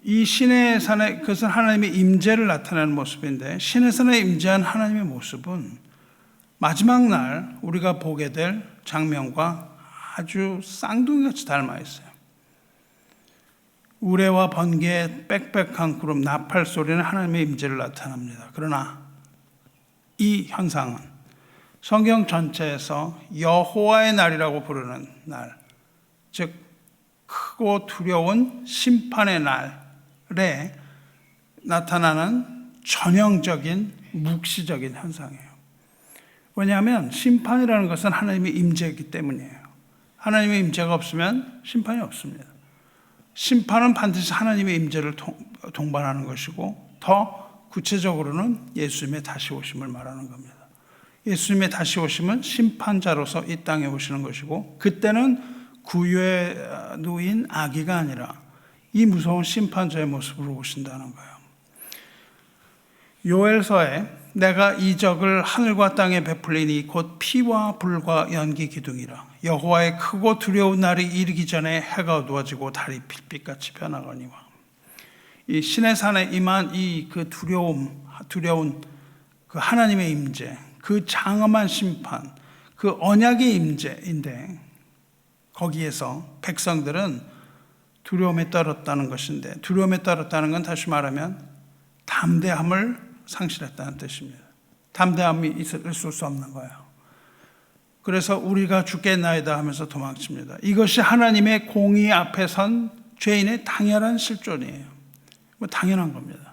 이 신의 산에, 그것은 하나님의 임재를 나타내는 모습인데 신의 산에 임재한 하나님의 모습은 마지막 날 우리가 보게 될 장면과 아주 쌍둥이같이 닮아 있어요. 우레와 번개, 빽빽한 구름, 나팔 소리는 하나님의 임재를 나타납니다. 그러나 이 현상은 성경 전체에서 여호와의 날이라고 부르는 날, 즉 크고 두려운 심판의 날에 나타나는 전형적인 묵시적인 현상이에요. 왜냐하면 심판이라는 것은 하나님의 임재이기 때문이에요. 하나님의 임재가 없으면 심판이 없습니다. 심판은 반드시 하나님의 임재를 동반하는 것이고 더 구체적으로는 예수님의 다시 오심을 말하는 겁니다. 예수님의 다시 오심은 심판자로서 이 땅에 오시는 것이고 그때는 구유에 놓인 아기가 아니라 이 무서운 심판자의 모습으로 오신다는 거예요. 요엘서에 내가 이적을 하늘과 땅에 베풀리니 곧 피와 불과 연기 기둥이라. 여호와의 크고 두려운 날이 이르기 전에 해가 어두워지고 달이 빛빛같이 변하거니와. 이 신의 산에 임한 이 그 두려운 그 하나님의 임재, 그 장엄한 심판, 그 언약의 임재인데 거기에서 백성들은 두려움에 떨었다는 것인데, 두려움에 떨었다는 건 다시 말하면 담대함을 상실했다는 뜻입니다. 담대함이 있을 수 없는 거예요. 그래서 우리가 죽겠나이다 하면서 도망칩니다. 이것이 하나님의 공의 앞에 선 죄인의 당연한 실존이에요. 당연한 겁니다.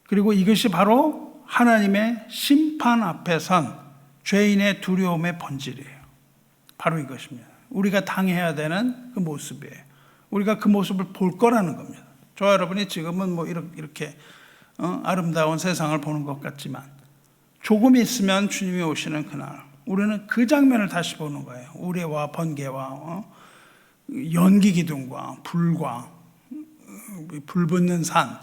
그리고 이것이 바로 하나님의 심판 앞에 선 죄인의 두려움의 본질이에요. 바로 이것입니다. 우리가 당해야 되는 그 모습이에요. 우리가 그 모습을 볼 거라는 겁니다. 저와 여러분이 지금은 뭐 이렇게 아름다운 세상을 보는 것 같지만 조금 있으면 주님이 오시는 그날 우리는 그 장면을 다시 보는 거예요. 우레와 번개와 연기 기둥과 불과 불 붙는 산,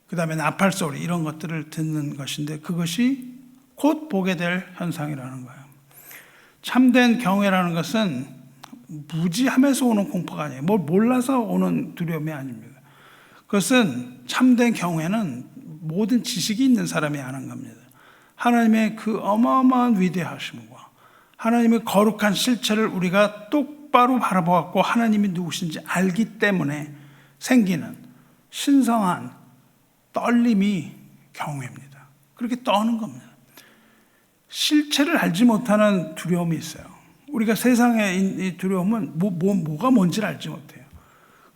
그 다음에 나팔 소리 이런 것들을 듣는 것인데 그것이 곧 보게 될 현상이라는 거예요. 참된 경외라는 것은 무지함에서 오는 공포가 아니에요. 뭘 몰라서 오는 두려움이 아닙니다. 그것은 참된 경외는 모든 지식이 있는 사람이 아는 겁니다. 하나님의 그 어마어마한 위대하심과 하나님의 거룩한 실체를 우리가 똑바로 바라보았고 하나님이 누구신지 알기 때문에 생기는 신성한 떨림이 경외입니다. 그렇게 떠는 겁니다. 실체를 알지 못하는 두려움이 있어요. 우리가 세상에 이 두려움은 뭐가 뭔지를 알지 못해요.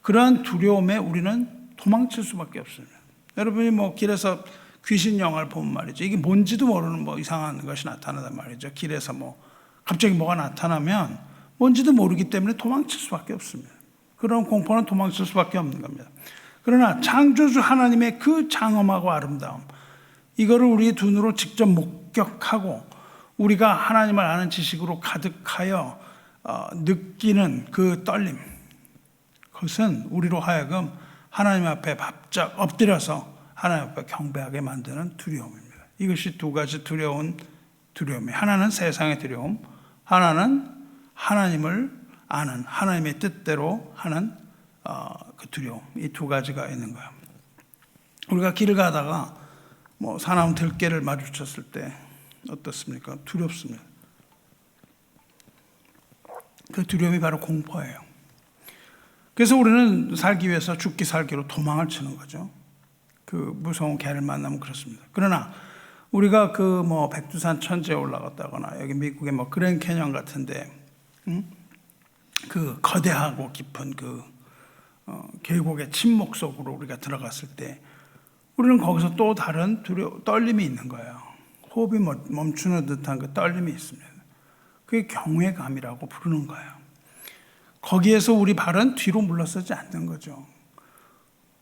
그러한 두려움에 우리는 도망칠 수밖에 없습니다. 여러분이 뭐 길에서 귀신 영화를 보면 말이죠. 이게 뭔지도 모르는 뭐 이상한 것이 나타나단 말이죠. 길에서 뭐 갑자기 뭐가 나타나면 뭔지도 모르기 때문에 도망칠 수밖에 없습니다. 그런 공포는 도망칠 수밖에 없는 겁니다. 그러나 창조주 하나님의 그 장엄하고 아름다움, 이거를 우리의 눈으로 직접 목격하고 우리가 하나님을 아는 지식으로 가득하여 느끼는 그 떨림, 그것은 우리로 하여금 하나님 앞에 바짝 엎드려서 하나님 앞에 경배하게 만드는 두려움입니다. 이것이 두 가지 두려운 두려움이에요. 하나는 세상의 두려움, 하나는 하나님을 아는 하나님의 뜻대로 하는 그 두려움. 이 두 가지가 있는 거예요. 우리가 길을 가다가 뭐 사나운 들개를 마주쳤을 때 어떻습니까? 두렵습니다. 그 두려움이 바로 공포예요. 그래서 우리는 살기 위해서 죽기 살기로 도망을 치는 거죠. 그 무서운 개를 만나면 그렇습니다. 그러나 우리가 그 뭐 백두산 천지에 올라갔다거나 여기 미국의 뭐 그랜 캐년 같은데 그 거대하고 깊은 그 계곡의 침묵 속으로 우리가 들어갔을 때 우리는 거기서 또 다른 떨림이 있는 거예요. 호흡이 멈추는 듯한 그 떨림이 있습니다. 그게 경외감이라고 부르는 거예요. 거기에서 우리 발은 뒤로 물러서지 않는 거죠.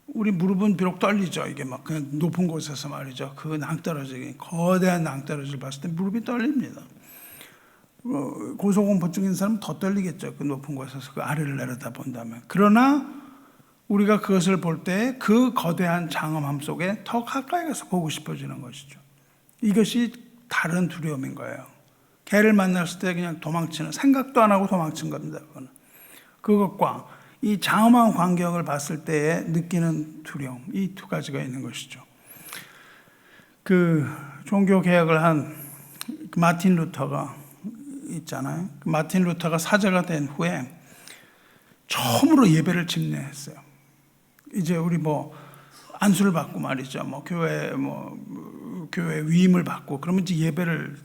우리 무릎은 비록 떨리죠. 이게 막 그냥 높은 곳에서 말이죠. 그 낭떠러지, 거대한 낭떠러지를 봤을 때 무릎이 떨립니다. 고소공포증인 사람은 더 떨리겠죠. 그 높은 곳에서 그 아래를 내려다 본다면. 그러나 우리가 그것을 볼 때 그 거대한 장엄함 속에 더 가까이 가서 보고 싶어지는 것이죠. 이것이 다른 두려움인 거예요. 개를 만났을 때 그냥 도망치는, 생각도 안 하고 도망친 겁니다. 그거는. 그것과 이 장엄한 광경을 봤을 때에 느끼는 두려움, 이 두 가지가 있는 것이죠. 그 종교 개혁을 한 마틴 루터가 있잖아요. 그 마틴 루터가 사제가 된 후에 처음으로 예배를 집례했어요. 이제 우리 뭐 안수를 받고 말이죠. 뭐 교회 위임을 받고 그러면 이제 예배를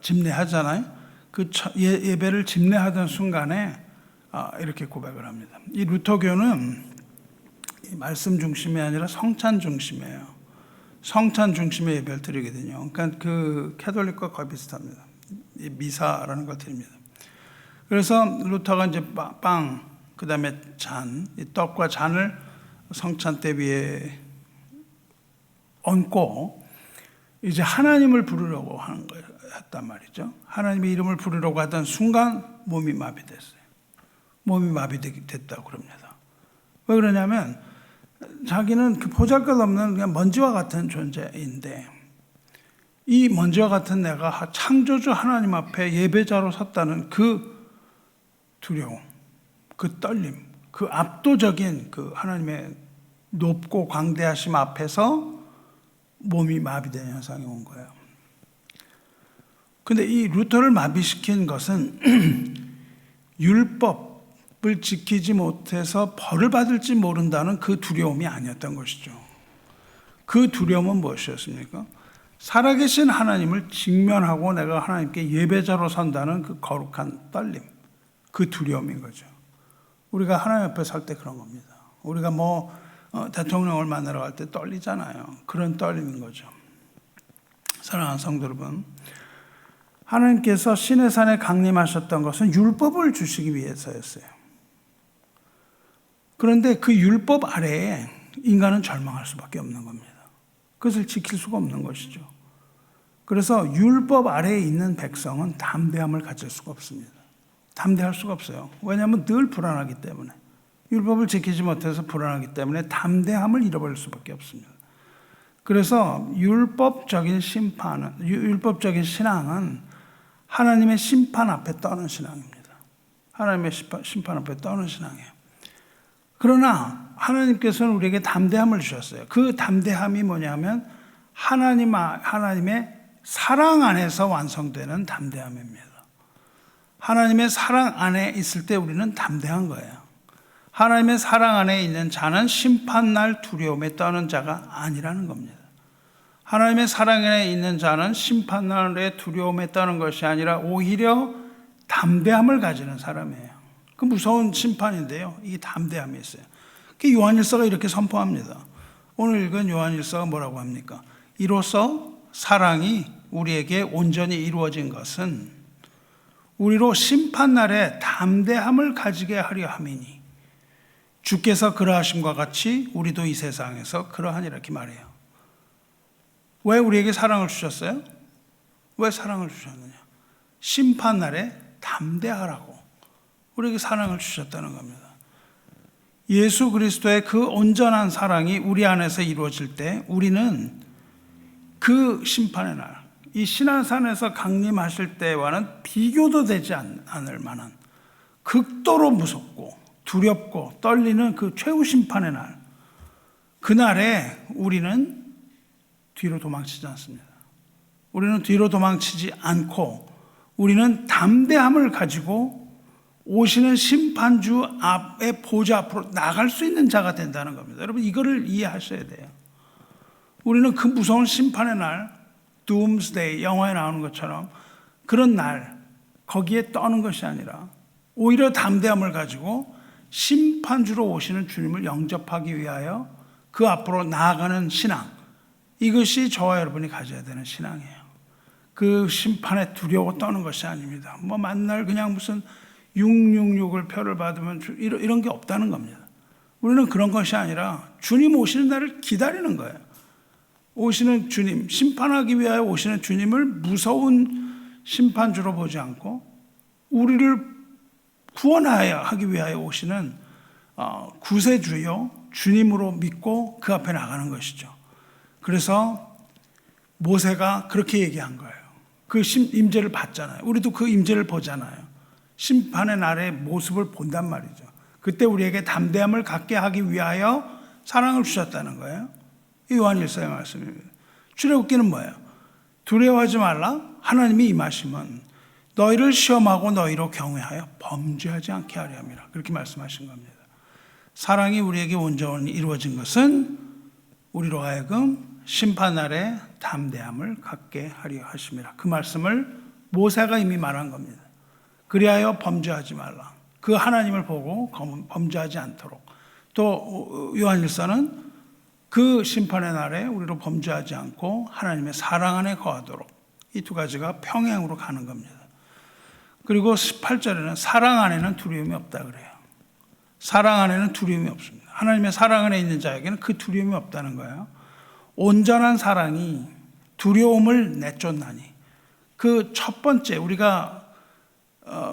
집례하잖아요. 그 예배를 집례하던 순간에 이렇게 고백을 합니다. 이 루터교는 말씀 중심이 아니라 성찬 중심이에요. 성찬 중심의 예배를 드리거든요. 그러니까 그 캐톨릭과 거의 비슷합니다. 미사라는 걸 드립니다. 그래서 루터가 이제 빵, 그 다음에 잔, 이 떡과 잔을 성찬대 위에 얹고 이제 하나님을 부르려고 하는 거예요. 했단 말이죠. 하나님의 이름을 부르려고 하던 순간 몸이 마비됐어요. 몸이 마비됐다고 그럽니다. 왜 그러냐면 자기는 그 보잘것없는 그냥 먼지와 같은 존재인데 이 먼지와 같은 내가 창조주 하나님 앞에 예배자로 섰다는 그 두려움, 그 떨림, 그 압도적인 그 하나님의 높고 광대하심 앞에서 몸이 마비된 현상이 온 거예요. 근데 이 루터를 마비시킨 것은 율법을 율법을 지키지 못해서 벌을 받을지 모른다는 그 두려움이 아니었던 것이죠. 그 두려움은 무엇이었습니까? 살아계신 하나님을 직면하고 내가 하나님께 예배자로 선다는 그 거룩한 떨림, 그 두려움인 거죠. 우리가 하나님 앞에 설 때 그런 겁니다. 우리가 대통령을 만나러 갈 때 떨리잖아요. 그런 떨림인 거죠. 사랑하는 성도 여러분, 하나님께서 시내산에 강림하셨던 것은 율법을 주시기 위해서였어요. 그런데 그 율법 아래에 인간은 절망할 수밖에 없는 겁니다. 그것을 지킬 수가 없는 것이죠. 그래서 율법 아래에 있는 백성은 담대함을 가질 수가 없습니다. 담대할 수가 없어요. 왜냐하면 늘 불안하기 때문에. 율법을 지키지 못해서 불안하기 때문에 담대함을 잃어버릴 수밖에 없습니다. 그래서 율법적인 신앙은 하나님의 심판 앞에 떠는 신앙입니다. 하나님의 심판 앞에 떠는 신앙이에요. 그러나 하나님께서는 우리에게 담대함을 주셨어요. 그 담대함이 뭐냐면 하나님의 사랑 안에서 완성되는 담대함입니다. 하나님의 사랑 안에 있을 때 우리는 담대한 거예요. 하나님의 사랑 안에 있는 자는 심판날 두려움에 떠는 자가 아니라는 겁니다. 하나님의 사랑 안에 있는 자는 심판날의 두려움에 떠는 것이 아니라 오히려 담대함을 가지는 사람이에요. 그 무서운 심판인데요. 이게 담대함이 있어요. 그 요한일서가 이렇게 선포합니다. 오늘 읽은 요한일서가 뭐라고 합니까? 이로써 사랑이 우리에게 온전히 이루어진 것은 우리로 심판날에 담대함을 가지게 하려 함이니 주께서 그러하심과 같이 우리도 이 세상에서 그러하니라 이렇게 말해요. 왜 우리에게 사랑을 주셨어요? 왜 사랑을 주셨느냐? 심판날에 담대하라고 우리에게 사랑을 주셨다는 겁니다. 예수 그리스도의 그 온전한 사랑이 우리 안에서 이루어질 때 우리는 그 심판의 날, 이 시난산에서 강림하실 때와는 비교도 되지 않을 만한 극도로 무섭고 두렵고 떨리는 그 최후 심판의 날, 그날에 우리는 뒤로 도망치지 않습니다. 우리는 뒤로 도망치지 않고 우리는 담대함을 가지고 오시는 심판주 앞에 보좌 앞으로 나갈 수 있는 자가 된다는 겁니다. 여러분 이거를 이해하셔야 돼요. 우리는 그 무서운 심판의 날, Doomsday 영화에 나오는 것처럼 그런 날 거기에 떠는 것이 아니라 오히려 담대함을 가지고 심판주로 오시는 주님을 영접하기 위하여 그 앞으로 나아가는 신앙, 이것이 저와 여러분이 가져야 되는 신앙이에요. 그 심판에 두려워 떠는 것이 아닙니다. 만날 그냥 무슨 666을 표를 받으면 이런 게 없다는 겁니다. 우리는 그런 것이 아니라 주님 오시는 날을 기다리는 거예요. 오시는 주님, 심판하기 위하여 오시는 주님을 무서운 심판주로 보지 않고 우리를 구원하기 위하여 오시는 구세주요 주님으로 믿고 그 앞에 나가는 것이죠. 그래서 모세가 그렇게 얘기한 거예요. 그 임재를 봤잖아요. 우리도 그 임재를 보잖아요. 심판의 날의 모습을 본단 말이죠. 그때 우리에게 담대함을 갖게 하기 위하여 사랑을 주셨다는 거예요. 이 요한일서의 말씀입니다. 출애굽기는 뭐예요? 두려워하지 말라. 하나님이 임하시면 너희를 시험하고 너희로 경외하여 범죄하지 않게 하려 함이라. 그렇게 말씀하신 겁니다. 사랑이 우리에게 온전히 이루어진 것은 우리로 하여금 심판날에 담대함을 갖게 하려 하심이라. 그 말씀을 모세가 이미 말한 겁니다. 그리하여 범죄하지 말라. 그 하나님을 보고 범죄하지 않도록. 또 요한일서는 그 심판의 날에 우리로 범죄하지 않고 하나님의 사랑 안에 거하도록, 이 두 가지가 평행으로 가는 겁니다. 그리고 18절에는 사랑 안에는 두려움이 없다 그래요. 사랑 안에는 두려움이 없습니다. 하나님의 사랑 안에 있는 자에게는 그 두려움이 없다는 거예요. 온전한 사랑이 두려움을 내쫓나니, 그 첫 번째 우리가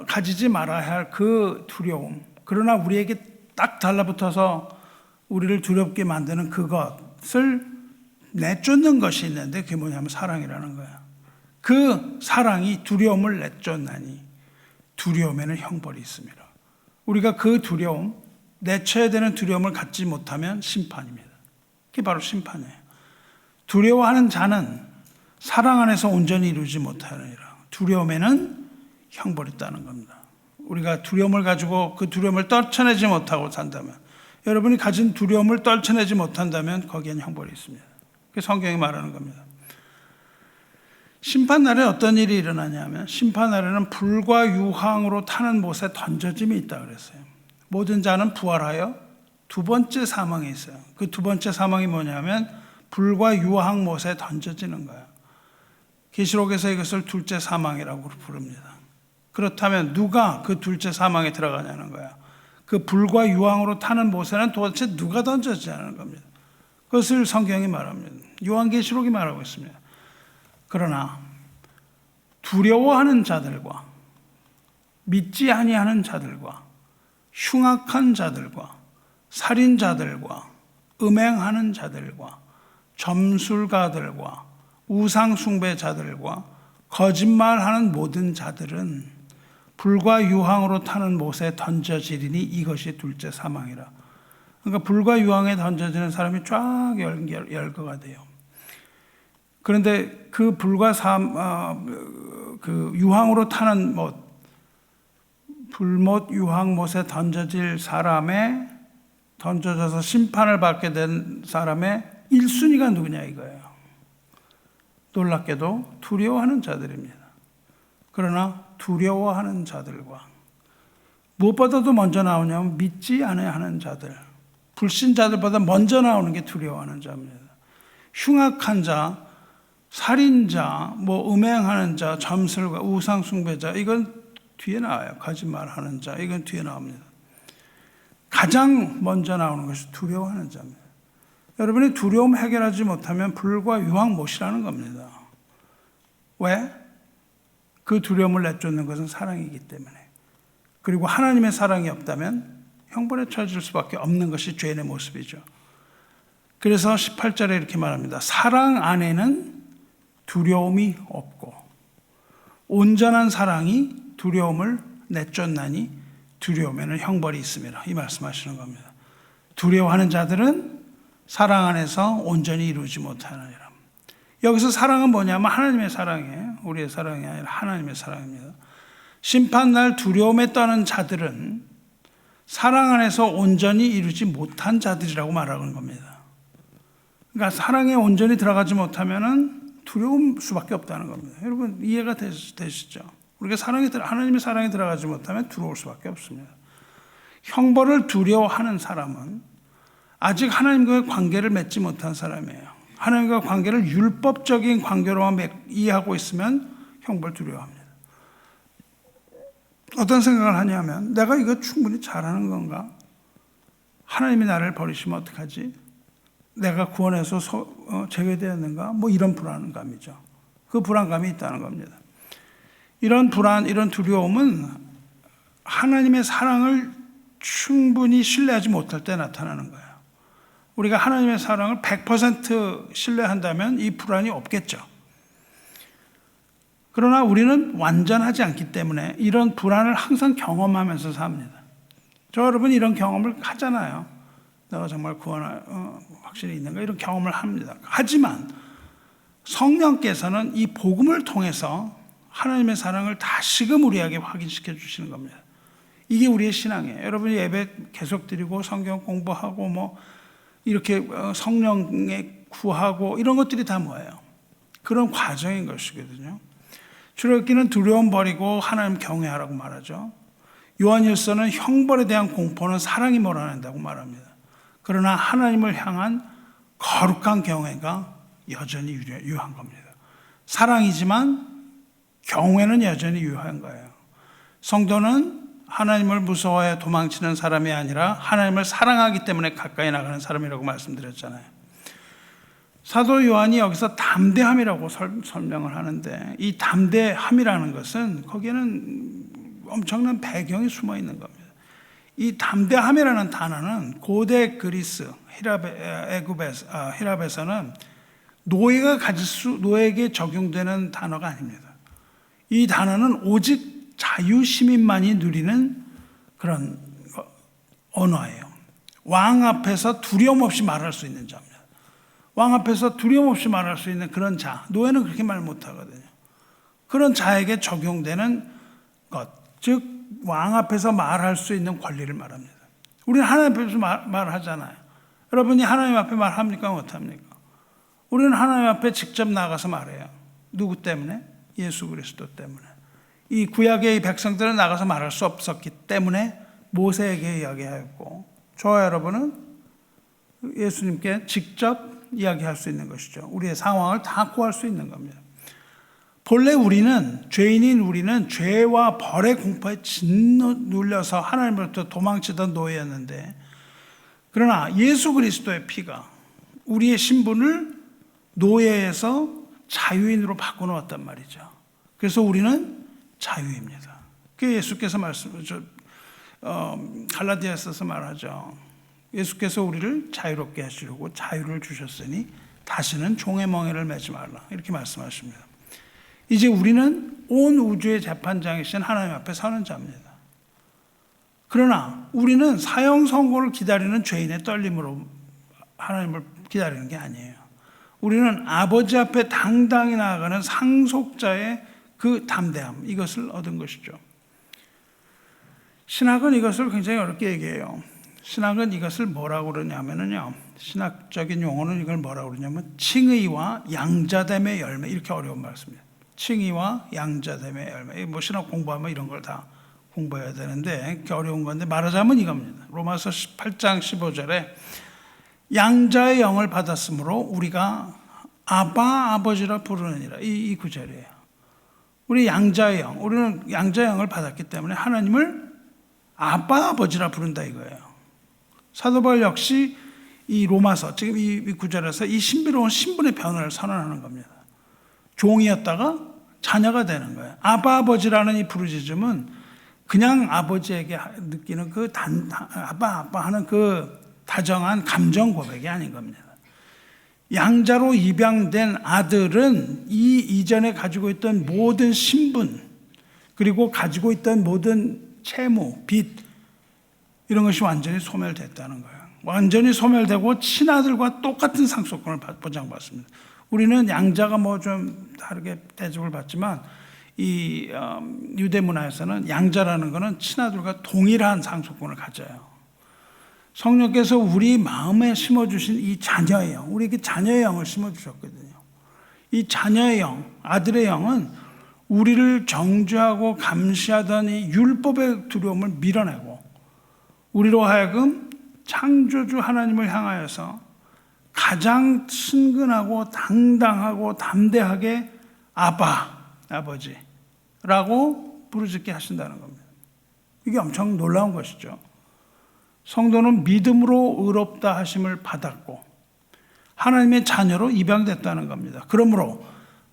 가지지 말아야 할 그 두려움, 그러나 우리에게 딱 달라붙어서 우리를 두렵게 만드는 그것을 내쫓는 것이 있는데 그게 뭐냐면 사랑이라는 거야. 그 사랑이 두려움을 내쫓나니 두려움에는 형벌이 있습니다. 우리가 그 두려움, 내쳐야 되는 두려움을 갖지 못하면 심판입니다. 그게 바로 심판이에요. 두려워하는 자는 사랑 안에서 온전히 이루지 못하느니라. 두려움에는 형벌이 있다는 겁니다. 우리가 두려움을 가지고 그 두려움을 떨쳐내지 못하고 산다면, 여러분이 가진 두려움을 떨쳐내지 못한다면 거기엔 형벌이 있습니다. 그게 성경이 말하는 겁니다. 심판날에 어떤 일이 일어나냐면, 심판날에는 불과 유황으로 타는 못에 던져짐이 있다 그랬어요. 모든 자는 부활하여 두 번째 사망이 있어요. 그 두 번째 사망이 뭐냐면 불과 유황 못에 던져지는 거예요. 계시록에서 이것을 둘째 사망이라고 부릅니다. 그렇다면 누가 그 둘째 사망에 들어가냐는 거야. 그 불과 유황으로 타는 못에는 도대체 누가 던져지냐는 겁니다. 그것을 성경이 말합니다. 요한계시록이 말하고 있습니다. 그러나 두려워하는 자들과 믿지 아니하는 자들과 흉악한 자들과 살인자들과 음행하는 자들과 점술가들과 우상숭배자들과 거짓말하는 모든 자들은 불과 유황으로 타는 못에 던져지리니 이것이 둘째 사망이라. 그러니까 불과 유황에 던져지는 사람이 쫙 열거가 돼요. 그런데 그 그 유황으로 타는 못, 불못 유황 못에 던져질 사람의, 던져져서 심판을 받게 된 사람의 1순위가 누구냐 이거예요. 놀랍게도 두려워하는 자들입니다. 그러나 두려워하는 자들과 무엇보다도 먼저 나오냐면 믿지 않아야 하는 자들, 불신자들보다 먼저 나오는 게 두려워하는 자입니다. 흉악한 자, 살인자, 음행하는 자, 점술가, 우상숭배자, 이건 뒤에 나와요. 거짓말하는 자, 이건 뒤에 나옵니다. 가장 먼저 나오는 것이 두려워하는 자입니다. 여러분이 두려움 해결하지 못하면 불과 유황 못이라는 겁니다. 왜? 그 두려움을 내쫓는 것은 사랑이기 때문에. 그리고 하나님의 사랑이 없다면 형벌에 처해질 수밖에 없는 것이 죄인의 모습이죠. 그래서 18절에 이렇게 말합니다. 사랑 안에는 두려움이 없고 온전한 사랑이 두려움을 내쫓나니 두려움에는 형벌이 있습니다. 이 말씀하시는 겁니다. 두려워하는 자들은 사랑 안에서 온전히 이루지 못하느니라. 여기서 사랑은 뭐냐면 하나님의 사랑이에요. 우리의 사랑이 아니라 하나님의 사랑입니다. 심판날 두려움에 떠는 자들은 사랑 안에서 온전히 이루지 못한 자들이라고 말하는 겁니다. 그러니까 사랑에 온전히 들어가지 못하면은 두려울 수밖에 없다는 겁니다. 여러분 이해가 되시죠? 우리가 하나님의 사랑에 들어가지 못하면 두려울 수밖에 없습니다. 형벌을 두려워하는 사람은 아직 하나님과의 관계를 맺지 못한 사람이에요. 하나님과 관계를 율법적인 관계로만 이해하고 있으면 형벌 두려워합니다. 어떤 생각을 하냐면 내가 이거 충분히 잘하는 건가? 하나님이 나를 버리시면 어떡하지? 내가 구원해서 제외되었는가? 이런 불안감이죠. 그 불안감이 있다는 겁니다. 이런 불안, 이런 두려움은 하나님의 사랑을 충분히 신뢰하지 못할 때 나타나는 거예요. 우리가 하나님의 사랑을 100% 신뢰한다면 이 불안이 없겠죠. 그러나 우리는 완전하지 않기 때문에 이런 불안을 항상 경험하면서 삽니다. 여러분 이런 경험을 하잖아요. 내가 정말 구원할 확신이 있는가 이런 경험을 합니다. 하지만 성령께서는 이 복음을 통해서 하나님의 사랑을 다시금 우리에게 확인시켜 주시는 겁니다. 이게 우리의 신앙이에요. 여러분이 예배 계속 드리고 성경 공부하고 이렇게 성령에 구하고 이런 것들이 다 뭐예요? 그런 과정인 것이거든요. 출애굽기는 두려움 버리고 하나님 경외하라고 말하죠. 요한일서는 형벌에 대한 공포는 사랑이 몰아낸다고 말합니다. 그러나 하나님을 향한 거룩한 경외가 여전히 유효한 겁니다. 사랑이지만 경외는 여전히 유효한 거예요. 성도는 하나님을 무서워해 도망치는 사람이 아니라 하나님을 사랑하기 때문에 가까이 나가는 사람이라고 말씀드렸잖아요. 사도 요한이 여기서 담대함이라고 설명을 하는데 이 담대함이라는 것은 거기에는 엄청난 배경이 숨어 있는 겁니다. 이 담대함이라는 단어는 고대 그리스 히랍에서는 노예에게 적용되는 단어가 아닙니다. 이 단어는 오직 자유시민만이 누리는 그런 언어예요. 왕 앞에서 두려움 없이 말할 수 있는 자입니다. 왕 앞에서 두려움 없이 말할 수 있는 그런 자, 노예는 그렇게 말 못하거든요. 그런 자에게 적용되는 것, 즉 왕 앞에서 말할 수 있는 권리를 말합니다. 우리는 하나님 앞에서 말하잖아요. 여러분이 하나님 앞에 말합니까? 못합니까? 우리는 하나님 앞에 직접 나가서 말해요. 누구 때문에? 예수 그리스도 때문에. 이 구약의 백성들은 나가서 말할 수 없었기 때문에 모세에게 이야기하였고, 저와 여러분은 예수님께 직접 이야기할 수 있는 것이죠. 우리의 상황을 다 구할 수 있는 겁니다. 본래 우리는, 죄인인 우리는 죄와 벌의 공포에 짓눌려서 하나님으로부터 도망치던 노예였는데, 그러나 예수 그리스도의 피가 우리의 신분을 노예에서 자유인으로 바꿔놓았단 말이죠. 그래서 우리는 자유입니다. 그 예수께서 갈라디아서서 말하죠. 예수께서 우리를 자유롭게 하시려고 자유를 주셨으니 다시는 종의 멍에를 매지 말라, 이렇게 말씀하십니다. 이제 우리는 온 우주의 재판장이신 하나님 앞에 서는 자입니다. 그러나 우리는 사형 선고를 기다리는 죄인의 떨림으로 하나님을 기다리는 게 아니에요. 우리는 아버지 앞에 당당히 나아가는 상속자의 그 담대함, 이것을 얻은 것이죠. 신학은 이것을 굉장히 어렵게 얘기해요. 신학은 이것을 뭐라고 그러냐면요, 신학적인 용어는 이걸 뭐라고 그러냐면 칭의와 양자됨의 열매, 이렇게 어려운 말씀입니다. 칭의와 양자됨의 열매. 뭐 신학 공부하면 이런 걸 다 공부해야 되는데 이렇게 어려운 건데, 말하자면 이겁니다. 로마서 8장 15절에 양자의 영을 받았으므로 우리가 아바 아버지라 부르느니라, 이 구절이에요. 우리 양자의 영, 우리는 양자의 영을 받았기 때문에 하나님을 아바 아버지라 부른다 이거예요. 사도 바울 역시 이 로마서, 지금 이 구절에서 이 신비로운 신분의 변화를 선언하는 겁니다. 종이었다가 자녀가 되는 거예요. 아바 아버지라는 이 부르짖음은 그냥 아버지에게 느끼는 그 아빠 하는 그 다정한 감정 고백이 아닌 겁니다. 양자로 입양된 아들은 이 이전에 가지고 있던 모든 신분, 그리고 가지고 있던 모든 채무, 빚, 이런 것이 완전히 소멸됐다는 거예요. 완전히 소멸되고 친아들과 똑같은 상속권을 보장받습니다. 우리는 양자가 뭐 좀 다르게 대접을 받지만 이 유대 문화에서는 양자라는 것은 친아들과 동일한 상속권을 가져요. 성령께서 우리 마음에 심어주신 이 자녀의 영, 우리에게 자녀의 영을 심어주셨거든요. 이 자녀의 영, 아들의 영은 우리를 정죄하고 감시하던 이 율법의 두려움을 밀어내고 우리로 하여금 창조주 하나님을 향하여서 가장 친근하고 당당하고 담대하게 아버지라고 부르짖게 하신다는 겁니다. 이게 엄청 놀라운 것이죠. 성도는 믿음으로 의롭다 하심을 받았고 하나님의 자녀로 입양됐다는 겁니다. 그러므로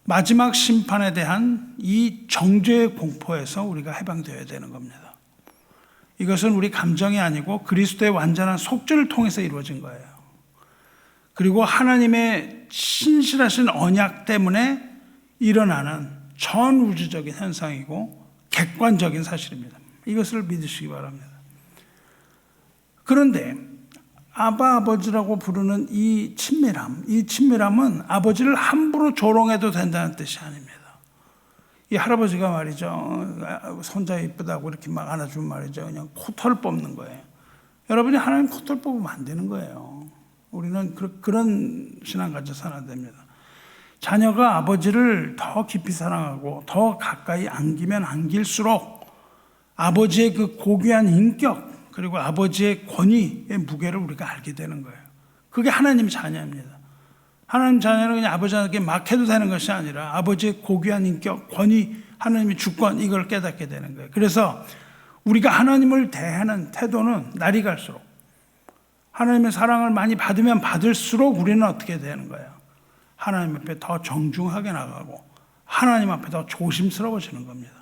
마지막 심판에 대한 이 정죄의 공포에서 우리가 해방되어야 되는 겁니다. 이것은 우리 감정이 아니고 그리스도의 완전한 속죄를 통해서 이루어진 거예요. 그리고 하나님의 신실하신 언약 때문에 일어나는 전 우주적인 현상이고 객관적인 사실입니다. 이것을 믿으시기 바랍니다. 그런데 아버지라고 부르는 이 친밀함은 아버지를 함부로 조롱해도 된다는 뜻이 아닙니다. 이 할아버지가 말이죠, 손자 이쁘다고 이렇게 막 안아주면 말이죠, 그냥 코털 뽑는 거예요. 여러분이 하나님 코털 뽑으면 안 되는 거예요. 우리는 그런 신앙 가져 살아야 됩니다. 자녀가 아버지를 더 깊이 사랑하고 더 가까이 안기면 안길수록 아버지의 그 고귀한 인격, 그리고 아버지의 권위의 무게를 우리가 알게 되는 거예요. 그게 하나님 자녀입니다. 하나님 자녀는 그냥 아버지에게 막 해도 되는 것이 아니라 아버지의 고귀한 인격, 권위, 하나님의 주권, 이걸 깨닫게 되는 거예요. 그래서 우리가 하나님을 대하는 태도는 날이 갈수록 하나님의 사랑을 많이 받으면 받을수록 우리는 어떻게 되는 거예요? 하나님 앞에 더 정중하게 나가고 하나님 앞에 더 조심스러워지는 겁니다.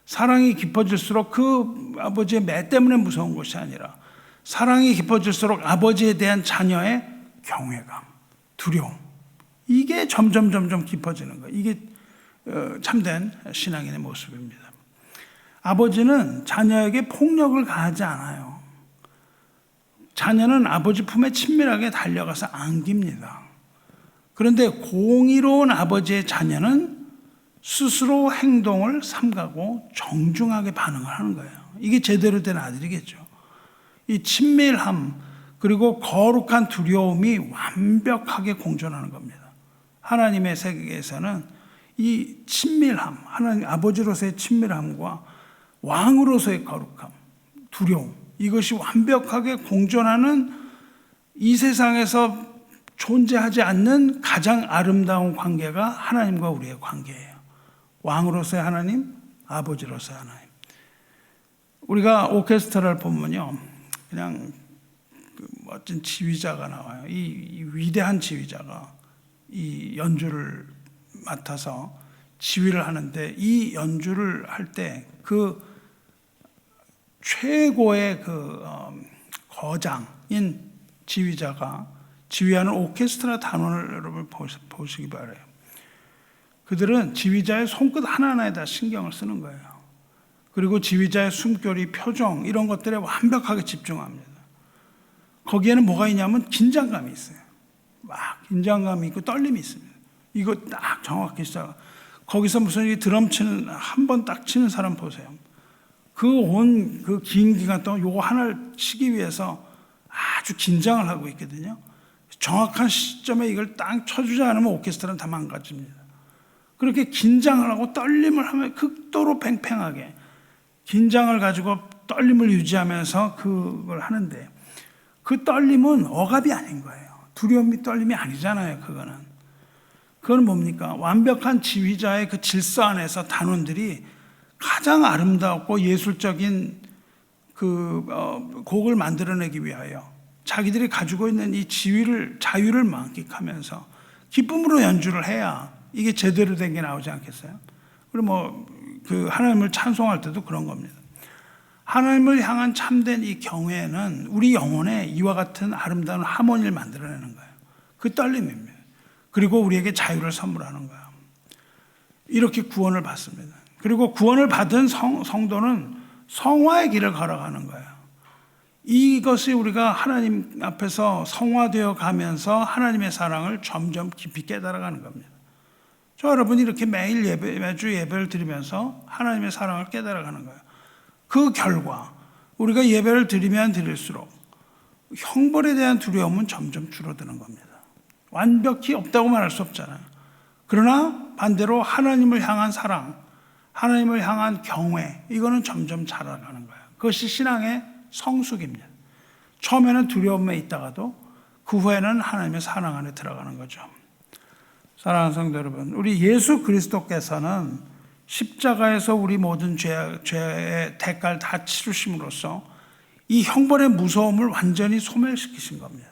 사랑이 깊어질수록 그 아버지의 매 때문에 무서운 것이 아니라 사랑이 깊어질수록 아버지에 대한 자녀의 경외감, 두려움, 이게 점점 깊어지는 거예요. 이게 참된 신앙인의 모습입니다. 아버지는 자녀에게 폭력을 가하지 않아요. 자녀는 아버지 품에 친밀하게 달려가서 안깁니다. 그런데 공의로운 아버지의 자녀는 스스로 행동을 삼가고 정중하게 반응을 하는 거예요. 이게 제대로 된 아들이겠죠. 이 친밀함 그리고 거룩한 두려움이 완벽하게 공존하는 겁니다. 하나님의 세계에서는 이 친밀함, 하나님 아버지로서의 친밀함과 왕으로서의 거룩함, 두려움, 이것이 완벽하게 공존하는 이 세상에서 존재하지 않는 가장 아름다운 관계가 하나님과 우리의 관계예요. 왕으로서의 하나님, 아버지로서의 하나님. 우리가 오케스트라를 보면요, 그냥 멋진 지휘자가 나와요. 이 위대한 지휘자가 이 연주를 맡아서 지휘를 하는데, 이 연주를 할 때 그 최고의 거장인 지휘자가 지휘하는 오케스트라 단원을 여러분 보시기 바라요. 그들은 지휘자의 손끝 하나하나에 다 신경을 쓰는 거예요. 그리고 지휘자의 숨결이, 표정 이런 것들에 완벽하게 집중합니다. 거기에는 뭐가 있냐면 긴장감이 있어요. 막 긴장감이 있고 떨림이 있습니다. 이거 딱 정확히 시작. 거기서 무슨 드럼 치는 한 번 딱 치는 사람 보세요. 그 긴 기간 동안 요거 하나를 치기 위해서 아주 긴장을 하고 있거든요. 정확한 시점에 이걸 딱 쳐주지 않으면 오케스트라는 다 망가집니다. 그렇게 긴장을 하고 떨림을 하면 극도로 팽팽하게 긴장을 가지고 떨림을 유지하면서 그걸 하는데, 그 떨림은 억압이 아닌 거예요. 두려움이 떨림이 아니잖아요. 그건 뭡니까? 완벽한 지휘자의 그 질서 안에서 단원들이 가장 아름답고 예술적인 곡을 만들어내기 위하여 자기들이 가지고 있는 이 자유를 만끽하면서 기쁨으로 연주를 해야 이게 제대로 된 게 나오지 않겠어요? 그리고 하나님을 찬송할 때도 그런 겁니다. 하나님을 향한 참된 이 경외는 우리 영혼에 이와 같은 아름다운 하모니를 만들어내는 거예요. 그 떨림입니다. 그리고 우리에게 자유를 선물하는 거예요. 이렇게 구원을 받습니다. 그리고 구원을 받은 성도는 성화의 길을 걸어가는 거예요. 이것이 우리가 하나님 앞에서 성화되어 가면서 하나님의 사랑을 점점 깊이 깨달아가는 겁니다. 저 여러분이 이렇게 매주 예배를 드리면서 하나님의 사랑을 깨달아가는 거예요. 그 결과 우리가 예배를 드리면 드릴수록 형벌에 대한 두려움은 점점 줄어드는 겁니다. 완벽히 없다고 말할 수 없잖아요. 그러나 반대로 하나님을 향한 사랑, 하나님을 향한 경외, 이거는 점점 자라가는 거예요. 그것이 신앙의 성숙입니다. 처음에는 두려움에 있다가도 그 후에는 하나님의 사랑 안에 들어가는 거죠. 사랑하는 성도 여러분, 우리 예수 그리스도께서는 십자가에서 우리 모든 죄의 대가를 다 치르심으로써 이 형벌의 무서움을 완전히 소멸시키신 겁니다.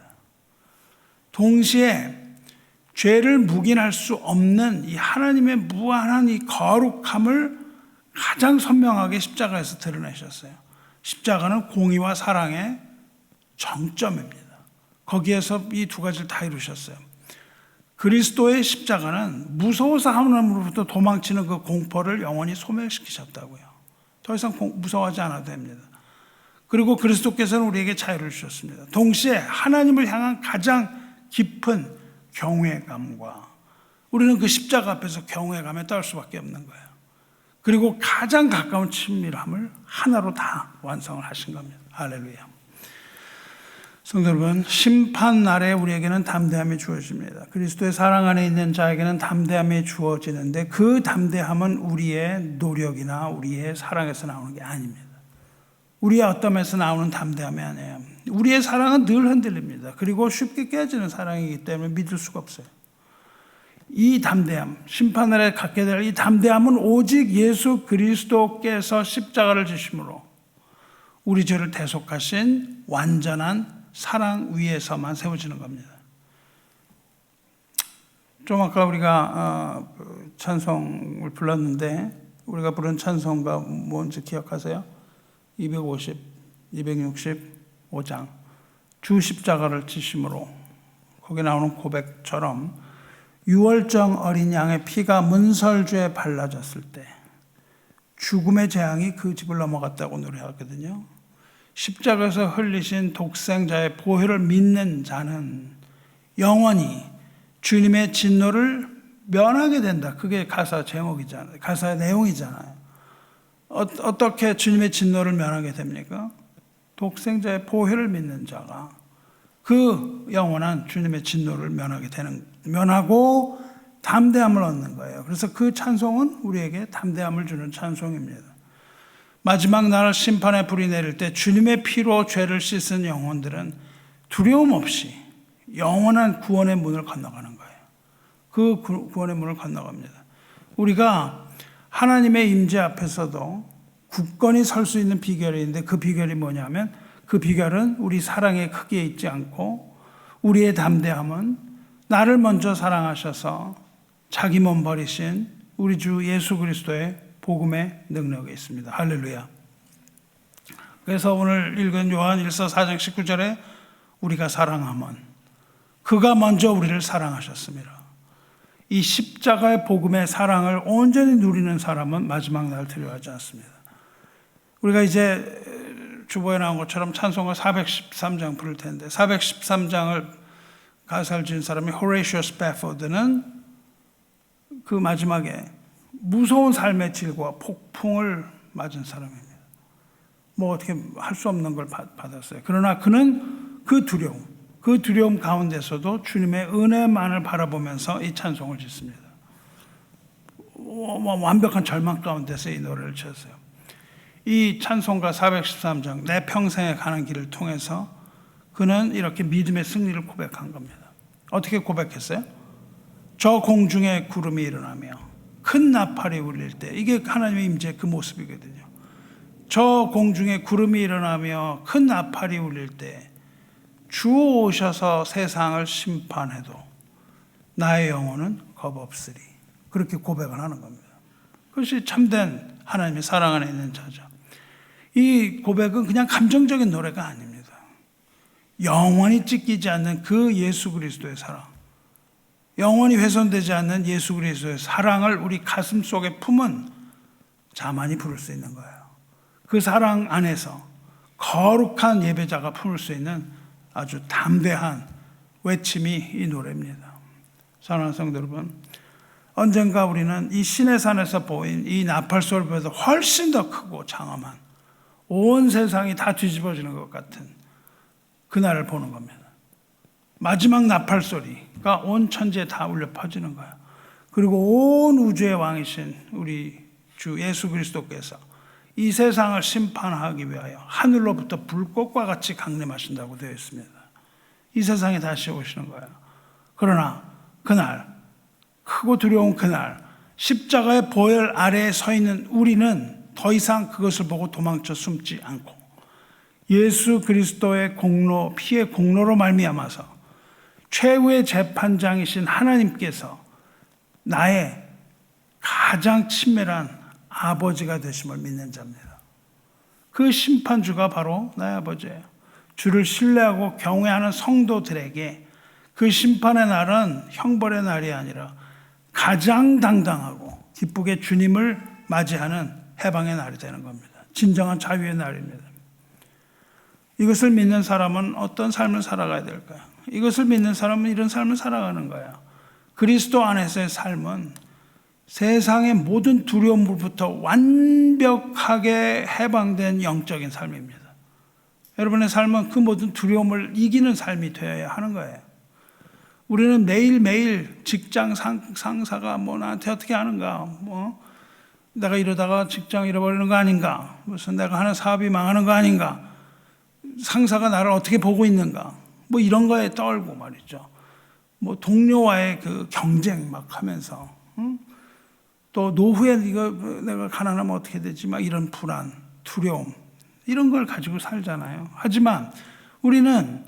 동시에 죄를 묵인할 수 없는 이 하나님의 무한한 이 거룩함을 가장 선명하게 십자가에서 드러내셨어요. 십자가는 공의와 사랑의 정점입니다. 거기에서 이 두 가지를 다 이루셨어요. 그리스도의 십자가는 무서워서 하나님으로부터 도망치는 그 공포를 영원히 소멸시키셨다고요. 더 이상 무서워하지 않아도 됩니다. 그리고 그리스도께서는 우리에게 자유를 주셨습니다. 동시에 하나님을 향한 가장 깊은 경외감과, 우리는 그 십자가 앞에서 경외감에 떨 수밖에 없는 거예요. 그리고 가장 가까운 친밀함을 하나로 다 완성을 하신 겁니다. 할렐루야. 성도 여러분, 심판 날에 우리에게는 담대함이 주어집니다. 그리스도의 사랑 안에 있는 자에게는 담대함이 주어지는데, 그 담대함은 우리의 노력이나 우리의 사랑에서 나오는 게 아닙니다. 우리의 어떠함에서 나오는 담대함이 아니에요. 우리의 사랑은 늘 흔들립니다. 그리고 쉽게 깨지는 사랑이기 때문에 믿을 수가 없어요. 이 담대함, 심판날에 갖게 될 이 담대함은 오직 예수 그리스도께서 십자가를 지심으로 우리 죄를 대속하신 완전한 사랑 위에서만 세워지는 겁니다. 좀 아까 우리가 찬송을 불렀는데, 우리가 부른 찬송가 뭔지 기억하세요? 265장 주 십자가를 지심으로, 거기 나오는 고백처럼 유월정 어린 양의 피가 문설주에 발라졌을 때 죽음의 재앙이 그 집을 넘어갔다고 노래하거든요. 십자가에서 흘리신 독생자의 보혈을 믿는 자는 영원히 주님의 진노를 면하게 된다. 그게 가사 제목이잖아요. 가사의 내용이잖아요. 어떻게 주님의 진노를 면하게 됩니까? 독생자의 보혈을 믿는 자가 그 영원한 주님의 진노를 면하고 담대함을 얻는 거예요. 그래서 그 찬송은 우리에게 담대함을 주는 찬송입니다. 마지막 날 심판의 불이 내릴 때 주님의 피로 죄를 씻은 영혼들은 두려움 없이 영원한 구원의 문을 건너가는 거예요. 그 구원의 문을 건너갑니다. 우리가 하나님의 임재 앞에서도 굳건히 설 수 있는 비결이 있는데 그 비결이 뭐냐면 그 비결은 우리 사랑의 크기에 있지 않고 우리의 담대함은 나를 먼저 사랑하셔서 자기 몸 버리신 우리 주 예수 그리스도의 복음의 능력에 있습니다. 할렐루야. 그래서 오늘 읽은 요한 1서 4장 19절에 우리가 사랑함은 그가 먼저 우리를 사랑하셨습니다. 이 십자가의 복음의 사랑을 온전히 누리는 사람은 마지막 날 두려워하지 않습니다. 우리가 이제 주보에 나온 것처럼 찬송가 413장 부를 텐데 413장을 가사를 지은 사람이 호레이시오 스패포드는 그 마지막에 무서운 삶의 질과 폭풍을 맞은 사람입니다. 뭐 어떻게 할 수 없는 걸 받았어요. 그러나 그는 그 두려움 가운데서도 주님의 은혜만을 바라보면서 이 찬송을 짓습니다. 완벽한 절망 가운데서 이 노래를 지었어요. 이 찬송가 413장 내 평생에 가는 길을 통해서 그는 이렇게 믿음의 승리를 고백한 겁니다. 어떻게 고백했어요? 저 공중에 구름이 일어나며 큰 나팔이 울릴 때, 이게 하나님의 임재 그 모습이거든요. 저 공중에 구름이 일어나며 큰 나팔이 울릴 때 주 오셔서 세상을 심판해도 나의 영혼은 겁없으리. 그렇게 고백을 하는 겁니다. 그것이 참된 하나님의 사랑 안에 있는 자죠. 이 고백은 그냥 감정적인 노래가 아닙니다. 영원히 찢기지 않는 그 예수 그리스도의 사랑, 영원히 훼손되지 않는 예수 그리스도의 사랑을 우리 가슴 속에 품은 자만이 부를 수 있는 거예요. 그 사랑 안에서 거룩한 예배자가 품을 수 있는 아주 담대한 외침이 이 노래입니다. 사랑하는 성도 여러분, 언젠가 우리는 이 시내산에서 보인 이 나팔 소리보다 훨씬 더 크고 장엄한 온 세상이 다 뒤집어지는 것 같은 그날을 보는 겁니다. 마지막 나팔 소리가 온 천지에 다 울려 퍼지는 거예요. 그리고 온 우주의 왕이신 우리 주 예수 그리스도께서 이 세상을 심판하기 위하여 하늘로부터 불꽃과 같이 강림하신다고 되어 있습니다. 이 세상에 다시 오시는 거예요. 그러나 그날, 크고 두려운 그날, 십자가의 보혈 아래에 서 있는 우리는 더 이상 그것을 보고 도망쳐 숨지 않고 예수 그리스도의 공로, 피의 공로로 말미암아서 최후의 재판장이신 하나님께서 나의 가장 친밀한 아버지가 되심을 믿는 자입니다. 그 심판주가 바로 나의 아버지예요. 주를 신뢰하고 경외하는 성도들에게 그 심판의 날은 형벌의 날이 아니라 가장 당당하고 기쁘게 주님을 맞이하는 해방의 날이 되는 겁니다. 진정한 자유의 날입니다. 이것을 믿는 사람은 어떤 삶을 살아가야 될까요? 이것을 믿는 사람은 이런 삶을 살아가는 거예요. 그리스도 안에서의 삶은 세상의 모든 두려움으로부터 완벽하게 해방된 영적인 삶입니다. 여러분의 삶은 그 모든 두려움을 이기는 삶이 되어야 하는 거예요. 우리는 매일매일 직장 상사가 뭐 나한테 어떻게 하는가, 뭐 내가 이러다가 직장 잃어버리는 거 아닌가, 무슨 내가 하는 사업이 망하는 거 아닌가, 상사가 나를 어떻게 보고 있는가, 뭐 이런 거에 떨고 말이죠. 뭐 동료와의 그 경쟁 막 하면서, 또 노후에 이거 내가 가난하면 어떻게 되지, 막 이런 불안, 두려움, 이런 걸 가지고 살잖아요. 하지만 우리는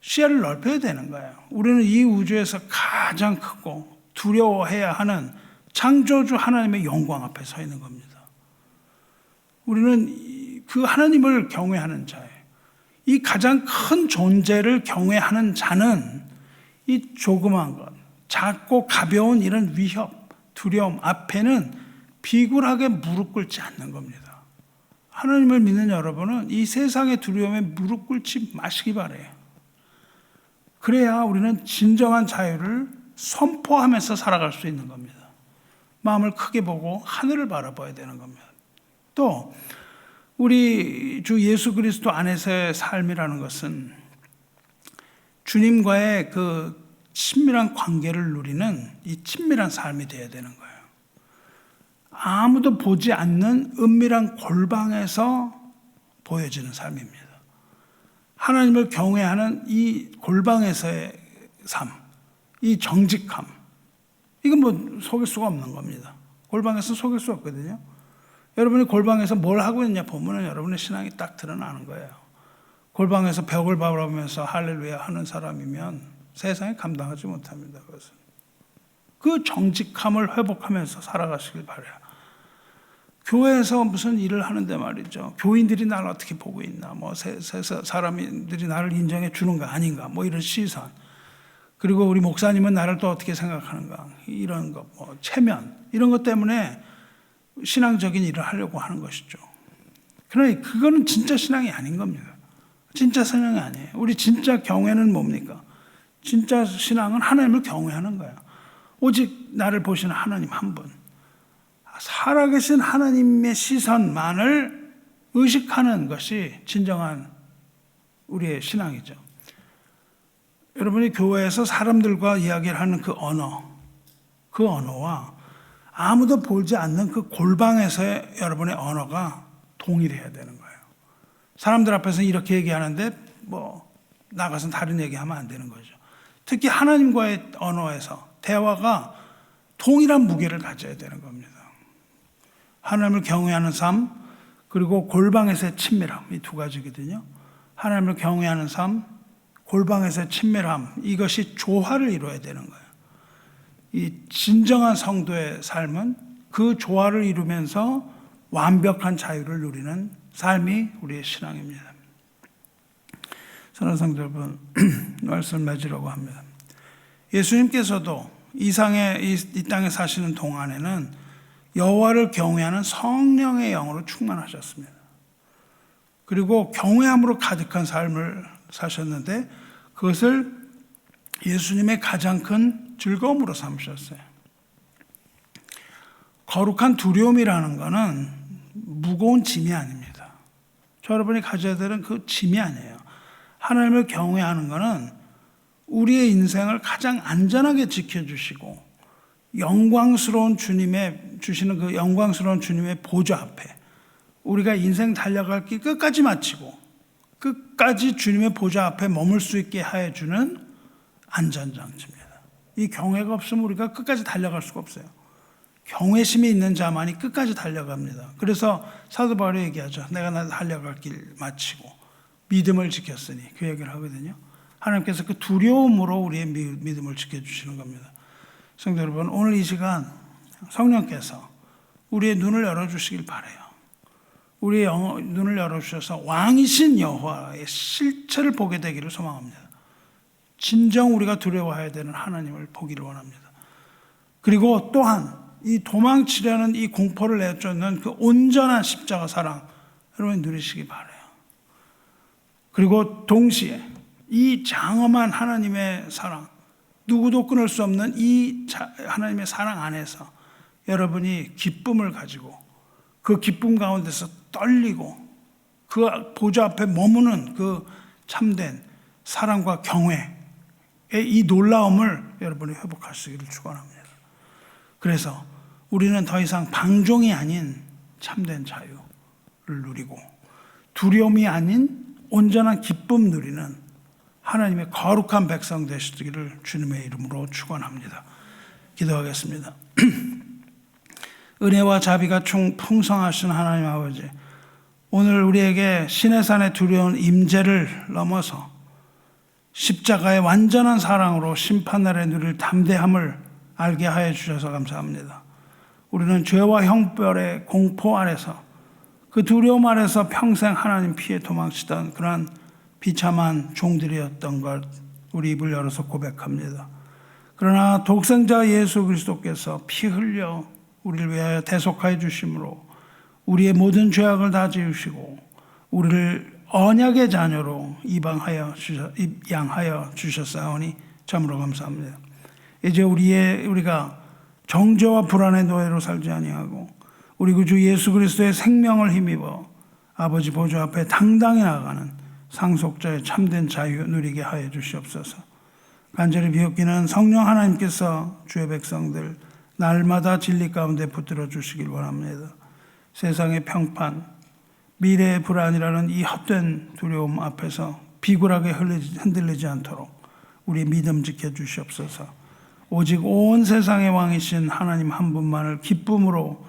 시야를 넓혀야 되는 거예요. 우리는 이 우주에서 가장 크고 두려워해야 하는 창조주 하나님의 영광 앞에 서 있는 겁니다. 우리는 그 하나님을 경외하는 자예요. 이 가장 큰 존재를 경외하는 자는 이 조그만 것, 작고 가벼운 이런 위협, 두려움 앞에는 비굴하게 무릎 꿇지 않는 겁니다. 하나님을 믿는 여러분은 이 세상의 두려움에 무릎 꿇지 마시기 바라요. 그래야 우리는 진정한 자유를 선포하면서 살아갈 수 있는 겁니다. 마음을 크게 보고 하늘을 바라봐야 되는 겁니다. 또 우리 주 예수 그리스도 안에서의 삶이라는 것은 주님과의 그 친밀한 관계를 누리는 이 친밀한 삶이 되어야 되는 거예요. 아무도 보지 않는 은밀한 골방에서 보여지는 삶입니다. 하나님을 경외하는 이 골방에서의 삶, 이 정직함, 이건 뭐 속일 수가 없는 겁니다. 골방에서 속일 수 없거든요. 여러분이 골방에서 뭘 하고 있냐 보면 여러분의 신앙이 딱 드러나는 거예요. 골방에서 벽을 바라보면서 할렐루야 하는 사람이면 세상에 감당하지 못합니다. 그것은. 그 정직함을 회복하면서 살아가시길 바라요. 교회에서 무슨 일을 하는데 말이죠. 교인들이 나를 어떻게 보고 있나, 뭐 사람들이 나를 인정해 주는가 아닌가, 뭐 이런 시선. 그리고 우리 목사님은 나를 또 어떻게 생각하는가, 이런 것, 뭐 체면, 이런 것 때문에 신앙적인 일을 하려고 하는 것이죠. 그러나 그거는 진짜 신앙이 아닌 겁니다. 진짜 신앙이 아니에요. 우리 진짜 경외는 뭡니까? 진짜 신앙은 하나님을 경외하는 거예요. 오직 나를 보시는 하나님 한 분. 살아계신 하나님의 시선만을 의식하는 것이 진정한 우리의 신앙이죠. 여러분이 교회에서 사람들과 이야기를 하는 그 언어와 아무도 보지 않는 그 골방에서의 여러분의 언어가 동일해야 되는 거예요. 사람들 앞에서 이렇게 얘기하는데 뭐 나가서 다른 얘기하면 안 되는 거죠. 특히 하나님과의 언어에서 대화가 동일한 무게를 가져야 되는 겁니다. 하나님을 경외하는 삶, 그리고 골방에서의 친밀함, 이 두 가지거든요. 하나님을 경외하는 삶, 골방에서의 친밀함, 이것이 조화를 이루어야 되는 거예요. 이 진정한 성도의 삶은 그 조화를 이루면서 완벽한 자유를 누리는 삶이 우리의 신앙입니다. 사랑하는 성도 여러분, 말씀을 맺으려고 합니다. 예수님께서도 이 땅에 사시는 동안에는 여호와를 경외하는 성령의 영으로 충만하셨습니다. 그리고 경외함으로 가득한 삶을 사셨는데 그것을 예수님의 가장 큰 즐거움으로 삼으셨어요. 거룩한 두려움이라는 것은 무거운 짐이 아닙니다. 저 여러분이 가져야 되는 그 짐이 아니에요. 하나님을 경외하는 것은 우리의 인생을 가장 안전하게 지켜주시고 영광스러운 주시는 그 영광스러운 주님의 보좌 앞에 우리가 인생 달려갈 길 끝까지 마치고 끝까지 주님의 보좌 앞에 머물 수 있게 하여 주는 안전장치입니다. 이 경외가 없으면 우리가 끝까지 달려갈 수가 없어요. 경외심이 있는 자만이 끝까지 달려갑니다. 그래서 사도 바울이 얘기하죠. 내가 나 달려갈 길 마치고 믿음을 지켰으니, 그 얘기를 하거든요. 하나님께서 그 두려움으로 우리의 믿음을 지켜주시는 겁니다. 성도 여러분, 오늘 이 시간 성령께서 우리의 눈을 열어주시길 바라요. 우리의 눈을 열어주셔서 왕이신 여호와의 실체를 보게 되기를 소망합니다. 진정 우리가 두려워해야 되는 하나님을 보기를 원합니다. 그리고 또한 이 도망치려는 이 공포를 내쫓는 그 온전한 십자가 사랑 여러분 누리시기 바라요. 그리고 동시에 이 장엄한 하나님의 사랑, 누구도 끊을 수 없는 이 하나님의 사랑 안에서 여러분이 기쁨을 가지고 그 기쁨 가운데서 떨리고 그 보좌 앞에 머무는 그 참된 사랑과 경외의 이 놀라움을 여러분이 회복하시기를 축원합니다. 그래서 우리는 더 이상 방종이 아닌 참된 자유를 누리고 두려움이 아닌 온전한 기쁨 누리는 하나님의 거룩한 백성 되시기를 주님의 이름으로 축원합니다. 기도하겠습니다. 은혜와 자비가 풍성하신 하나님 아버지, 오늘 우리에게 시내산의 두려운 임재를 넘어서 십자가의 완전한 사랑으로 심판날에 누릴 담대함을 알게 하여 주셔서 감사합니다. 우리는 죄와 형벌의 공포 아래서 그 두려움 아래서 평생 하나님 피해 도망치던 그러한 비참한 종들이었던 것 우리 입을 열어서 고백합니다. 그러나 독생자 예수 그리스도께서 피 흘려 우리를 위하여 대속하여 주심으로 우리의 모든 죄악을 다 지우시고 우리를 언약의 자녀로 입양하여 주셨사오니 참으로 감사합니다. 이제 우리가 정죄와 불안의 노예로 살지 아니하고 우리 구주 예수 그리스도의 생명을 힘입어 아버지 보좌 앞에 당당히 나가는 상속자의 참된 자유 누리게 하여 주시옵소서. 간절히 비옵기는 성령 하나님께서 주의 백성들 날마다 진리 가운데 붙들어 주시길 원합니다. 세상의 평판, 미래의 불안이라는 이 헛된 두려움 앞에서 비굴하게 흔들리지 않도록 우리 믿음 지켜주시옵소서. 오직 온 세상의 왕이신 하나님 한 분만을 기쁨으로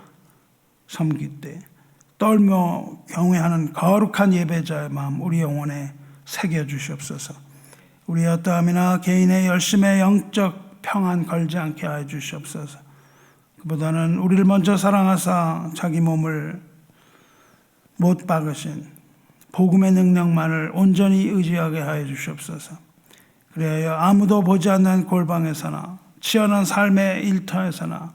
섬길 때 떨며 경외하는 거룩한 예배자의 마음 우리 영혼에 새겨주시옵소서. 우리의 어떠함이나 개인의 열심의 영적 평안 걸지 않게 하여 주시옵소서. 그보다는 우리를 먼저 사랑하사 자기 몸을 못 박으신 복음의 능력만을 온전히 의지하게 하여 주시옵소서. 그래야 아무도 보지 않는 골방에서나 치열한 삶의 일터에서나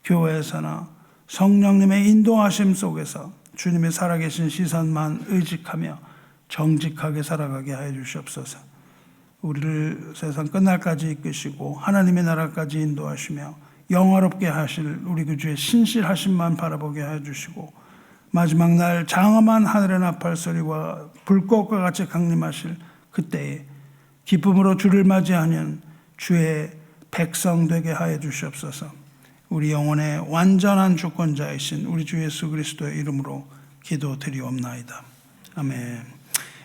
교회에서나 성령님의 인도하심 속에서 주님의 살아계신 시선만 의식하며 정직하게 살아가게 하여 주시옵소서. 우리를 세상 끝날까지 이끄시고 하나님의 나라까지 인도하시며 영화롭게 하실 우리 구주의 신실하심만 바라보게 하여 주시고 마지막 날 장엄한 하늘의 나팔 소리와 불꽃과 같이 강림하실 그때에 기쁨으로 주를 맞이하는 주의 백성 되게 하여 주시옵소서. 우리 영혼의 완전한 주권자이신 우리 주 예수 그리스도의 이름으로 기도드리옵나이다. 아멘.